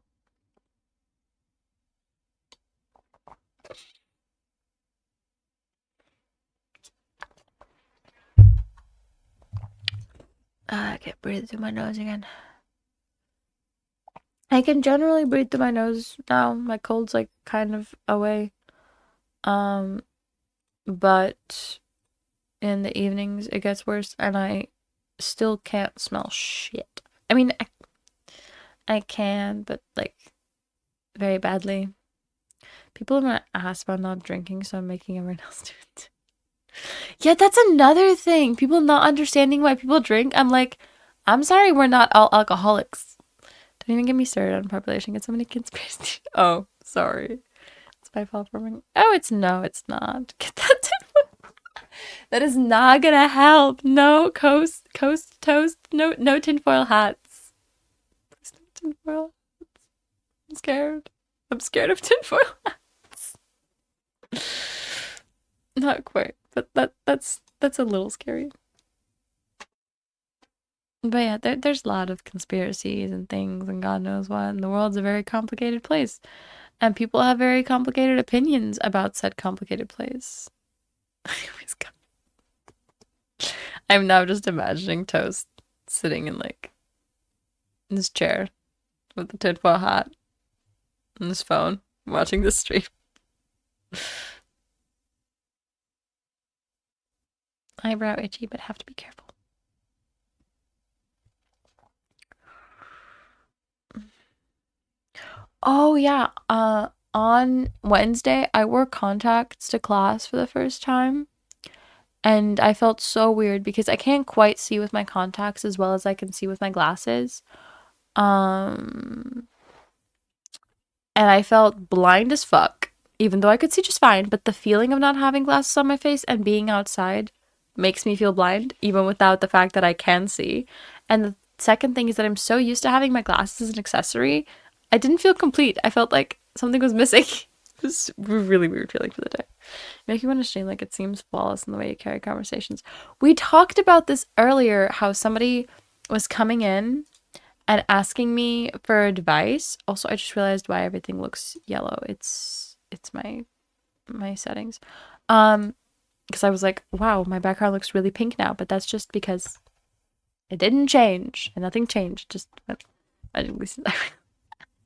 I can't breathe through my nose again. I can generally breathe through my nose now. My cold's like kind of away. But in the evenings it gets worse, and I still can't smell shit. I mean, I can, but like very badly. People are gonna ask about not drinking, so I'm making everyone else do it. Yeah, that's another thing. People not understanding why people drink. I'm like, I'm sorry, we're not all alcoholics. Don't even get me started on population. Get so many conspiracy. Oh, sorry. It's my fault for me. Oh, it's not. Get that. That is not gonna help. No coast toast. No tinfoil hats. Please no tinfoil hats. I'm scared. I'm scared of tinfoil hats. Not quite, but that's a little scary. But yeah, there's a lot of conspiracies and things and God knows what, and the world's a very complicated place. And people have very complicated opinions about said complicated place. I'm now just imagining Toast sitting in like in his chair with the tinfoil hat and his phone, watching the stream. Eyebrow itchy, but have to be careful. Oh yeah, on Wednesday I wore contacts to class for the first time, and I felt so weird because I can't quite see with my contacts as well as I can see with my glasses. And I felt blind as fuck, even though I could see just fine, but the feeling of not having glasses on my face and being outside makes me feel blind, even without the fact that I can see. And the second thing is that I'm so used to having my glasses as an accessory, I didn't feel complete. I felt like something was missing. It was a really weird feeling for the day. Make you want to stream like it seems flawless in the way you carry conversations. We talked about this earlier, how somebody was coming in and asking me for advice. Also, I just realized why everything looks yellow. It's my settings. Because I was like, wow, my background looks really pink now, but that's just because it didn't change and nothing changed. Just I didn't listen.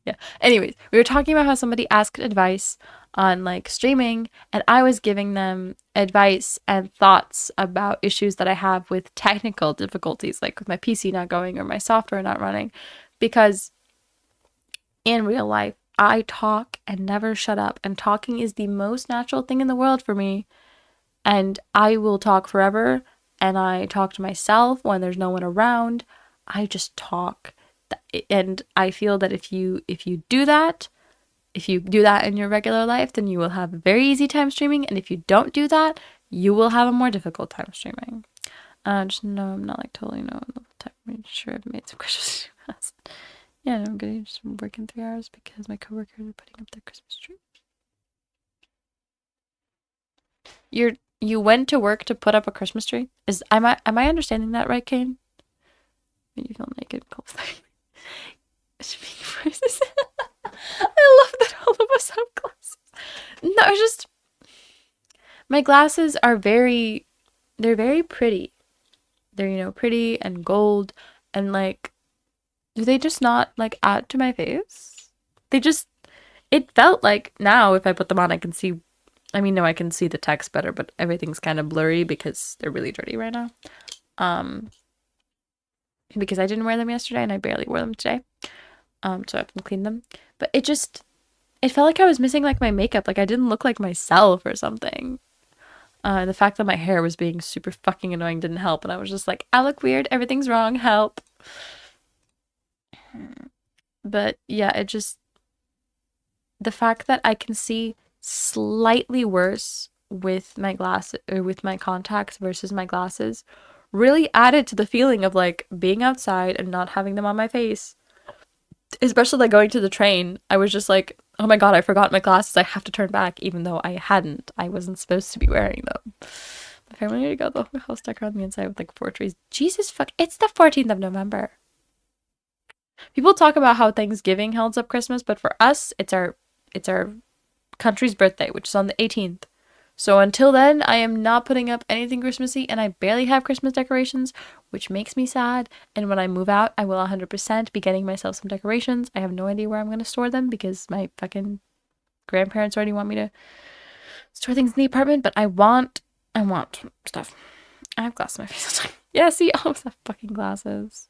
Yeah. Anyways, we were talking about how somebody asked advice on like streaming, and I was giving them advice and thoughts about issues that I have with technical difficulties, like with my PC not going or my software not running. Because in real life, I talk and never shut up, and talking is the most natural thing in the world for me. And I will talk forever, and I talk to myself when there's no one around. I just talk. And I feel that if you do that in your regular life, then you will have a very easy time streaming. And if you don't do that, you will have a more difficult time streaming. Just know I'm not like totally know the time. Make sure I've made some Christmas trees. Yeah, no, I'm good. Just working 3 hours because my coworkers are putting up their Christmas tree. You went to work to put up a Christmas tree? Am I understanding that right, Kane? Made you feel naked and cold. I love that all of us have glasses. No, it's just my glasses are they're very pretty. They're, pretty and gold, and like, do they just not like add to my face? They just, it felt like now if I put them on, I can see, I mean, no, I can see the text better, but everything's kind of blurry because they're really dirty right now. Um, because I didn't wear them yesterday and I barely wore them today. So I have to clean them. But it felt like I was missing like my makeup. Like I didn't look like myself or something. The fact that my hair was being super fucking annoying didn't help. And I was just like, I look weird. Everything's wrong. Help. But yeah, the fact that I can see slightly worse with my glasses or with my contacts versus my glasses really added to the feeling of like being outside and not having them on my face. Especially like going to the train, I was just like, oh my god, I forgot my glasses. I have to turn back, even though I hadn't. I wasn't supposed to be wearing them. My family need to go the house decor on the inside with like 4 trees. Jesus fuck, it's the 14th of November. People talk about how Thanksgiving holds up Christmas, but for us, it's our country's birthday, which is on the 18th. So until then, I am not putting up anything Christmassy, and I barely have Christmas decorations, which makes me sad. And when I move out, I will 100% be getting myself some decorations. I have no idea where I'm going to store them because my fucking grandparents already want me to store things in the apartment, but I want stuff. I have glasses on my face. Yeah, see, I always have fucking glasses.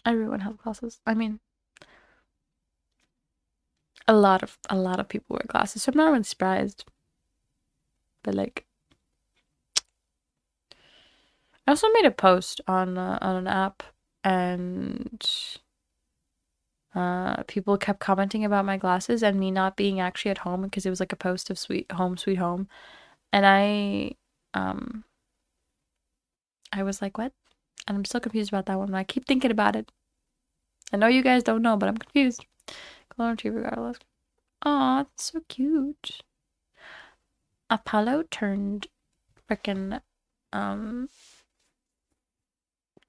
Everyone has glasses. I mean, a lot of people wear glasses, so I'm not really surprised. But like, I also made a post on an app, and people kept commenting about my glasses and me not being actually at home because it was like a post of sweet home, and um I was like, what? And I'm still confused about that one. I keep thinking about it. I know you guys don't know, but I'm confused. Clone tree regardless. Aw, that's so cute. Apollo turned freaking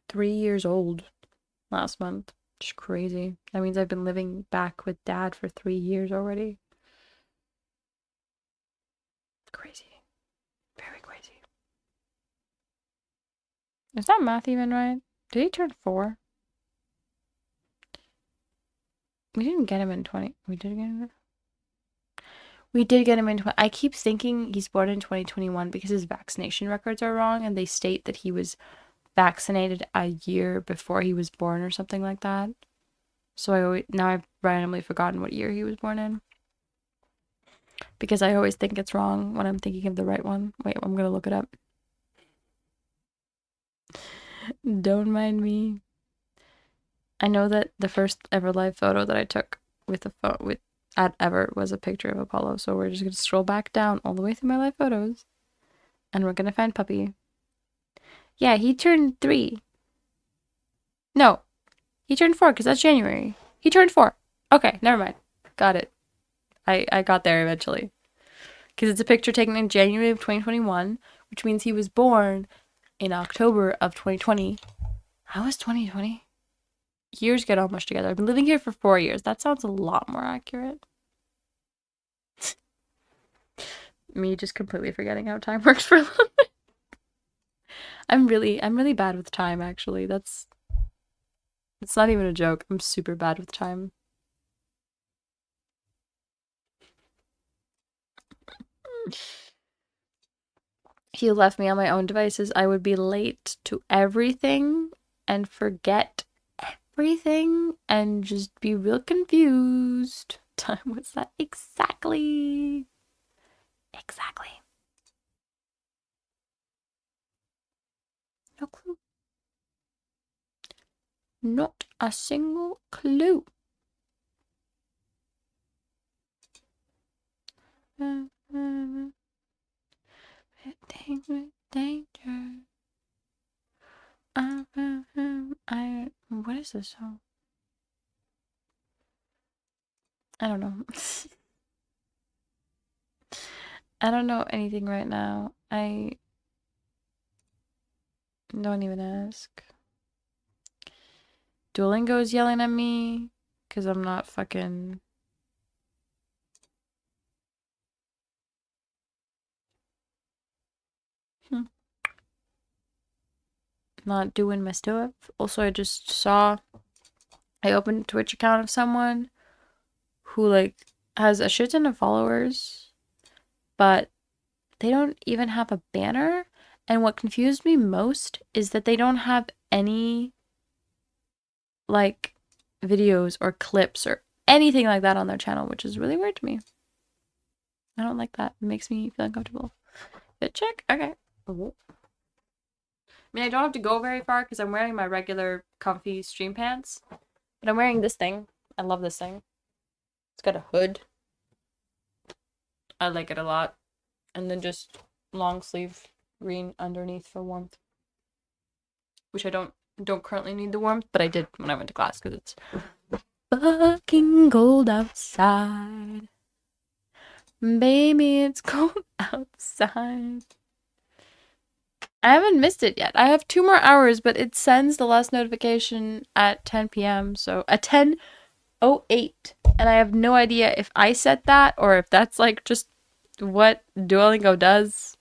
3 years old last month. Just crazy. That means I've been living back with dad for 3 years already. Crazy. Very crazy. Is that math even right? Did he turn 4? We didn't get him in 20. We did get him. We did get him in 20. I keep thinking he's born in 2021 because his vaccination records are wrong and they state that he was vaccinated a year before he was born or something like that. So now I've randomly forgotten what year he was born in. Because I always think it's wrong when I'm thinking of the right one. Wait, I'm gonna look it up. Don't mind me. I know that the first ever live photo that I took with a phone with at ever was a picture of Apollo. So we're just gonna scroll back down all the way through my live photos, and we're gonna find Puppy. Yeah, he turned 3. No, he turned 4 because that's January. He turned 4. Okay, never mind. Got it. I got there eventually. Because it's a picture taken in January of 2021, which means he was born in October of 2020. How was 2020? Years get all mushed together. I've been living here for 4 years. That sounds a lot more accurate. Me just completely forgetting how time works for a little bit. I'm really bad with time, actually. It's not even a joke. I'm super bad with time. If you left me on my own devices, I would be late to everything and forget everything and just be real confused. Time was that exactly? Exactly. No clue. Not a single clue. Danger. What is this song? I don't know. I don't know anything right now. I don't even ask. Duolingo's yelling at me because I'm not fucking. Not doing my stuff. Also, I just saw. I opened a Twitch account of someone who, like, has a shit ton of followers, but they don't even have a banner. And what confused me most is that they don't have any, like, videos or clips or anything like that on their channel, which is really weird to me. I don't like that. It makes me feel uncomfortable. Fit check? Okay. I mean, I don't have to go very far because I'm wearing my regular comfy stream pants, but I'm wearing this thing. I love this thing. It's got a hood. I like it a lot. And then just long sleeve green underneath for warmth. Which I don't currently need the warmth, but I did when I went to class because it's fucking cold outside. Baby, it's cold outside. I haven't missed it yet. I have 2 more hours, but it sends the last notification at 10 p.m. So at 10:08, and I have no idea if I set that or if that's like just what Duolingo does.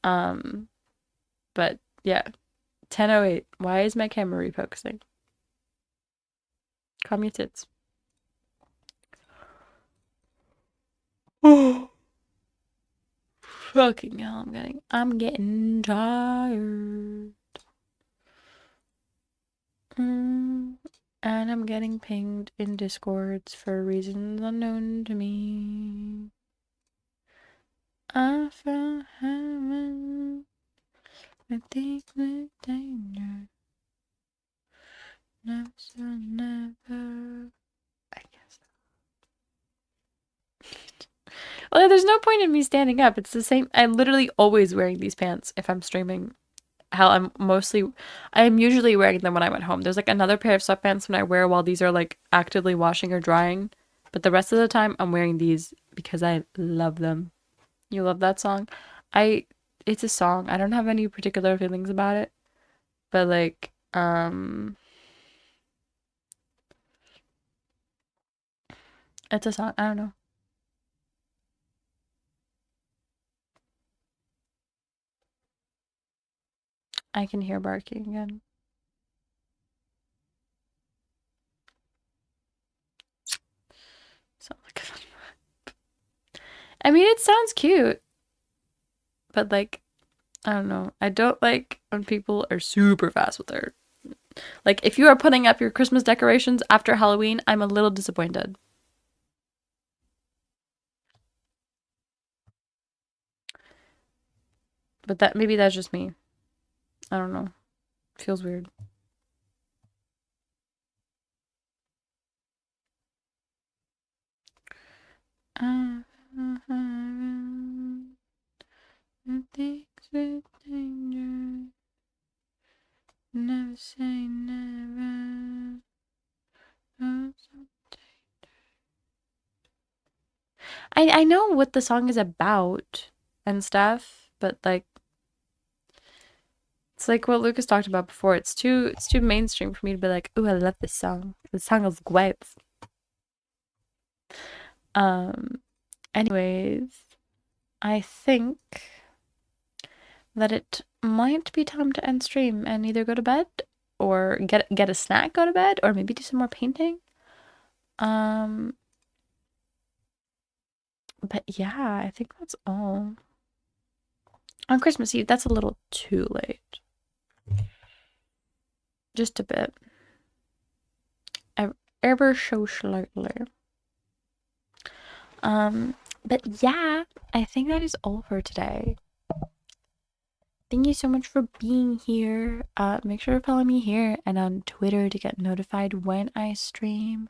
But yeah, 10:08. Why is my camera refocusing? Calm your tits. Fucking hell, I'm getting tired. And I'm getting pinged in discords for reasons unknown to me. I found heaven. I think with danger. Never say never. I guess. Well, there's no point in me standing up. It's the same. I'm literally always wearing these pants if I'm streaming. Hell, I'm usually wearing them when I'm at home. There's like another pair of sweatpants when I wear while these are like actively washing or drying. But the rest of the time I'm wearing these because I love them. You love that song? It's a song. I don't have any particular feelings about it. But like, it's a song. I don't know. I can hear barking again. Sounds like a fun. I mean, it sounds cute, but like, I don't know. I don't like when people are super fast with their. Like, if you are putting up your Christmas decorations after Halloween, I'm a little disappointed. But maybe that's just me. I don't know. Feels weird. Never say never. I know what the song is about and stuff, but like It's like what Lucas talked about before. It's too mainstream for me to be like, "Ooh, I love this song. This song is great." Um, anyways, I think that it might be time to end stream and either go to bed or get a snack, go to bed, or maybe do some more painting. Um, but yeah, I think that's all. On Christmas Eve, that's a little too late. Just a bit. Ever so slightly. Um, but yeah, I think that is all for today. Thank you so much for being here. Make sure to follow me here and on Twitter to get notified when I stream.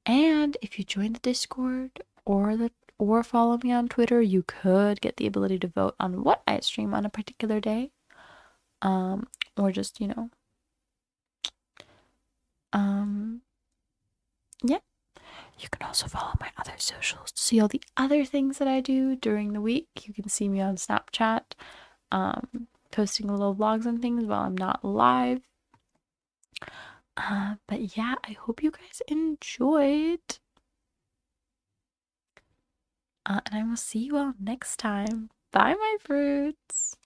And if you join the Discord or follow me on Twitter, you could get the ability to vote on what I stream on a particular day. Or just, yeah. You can also follow my other socials to see all the other things that I do during the week. You can see me on Snapchat, posting little vlogs and things while I'm not live. But yeah, I hope you guys enjoyed. And I will see you all next time. Bye, my fruits.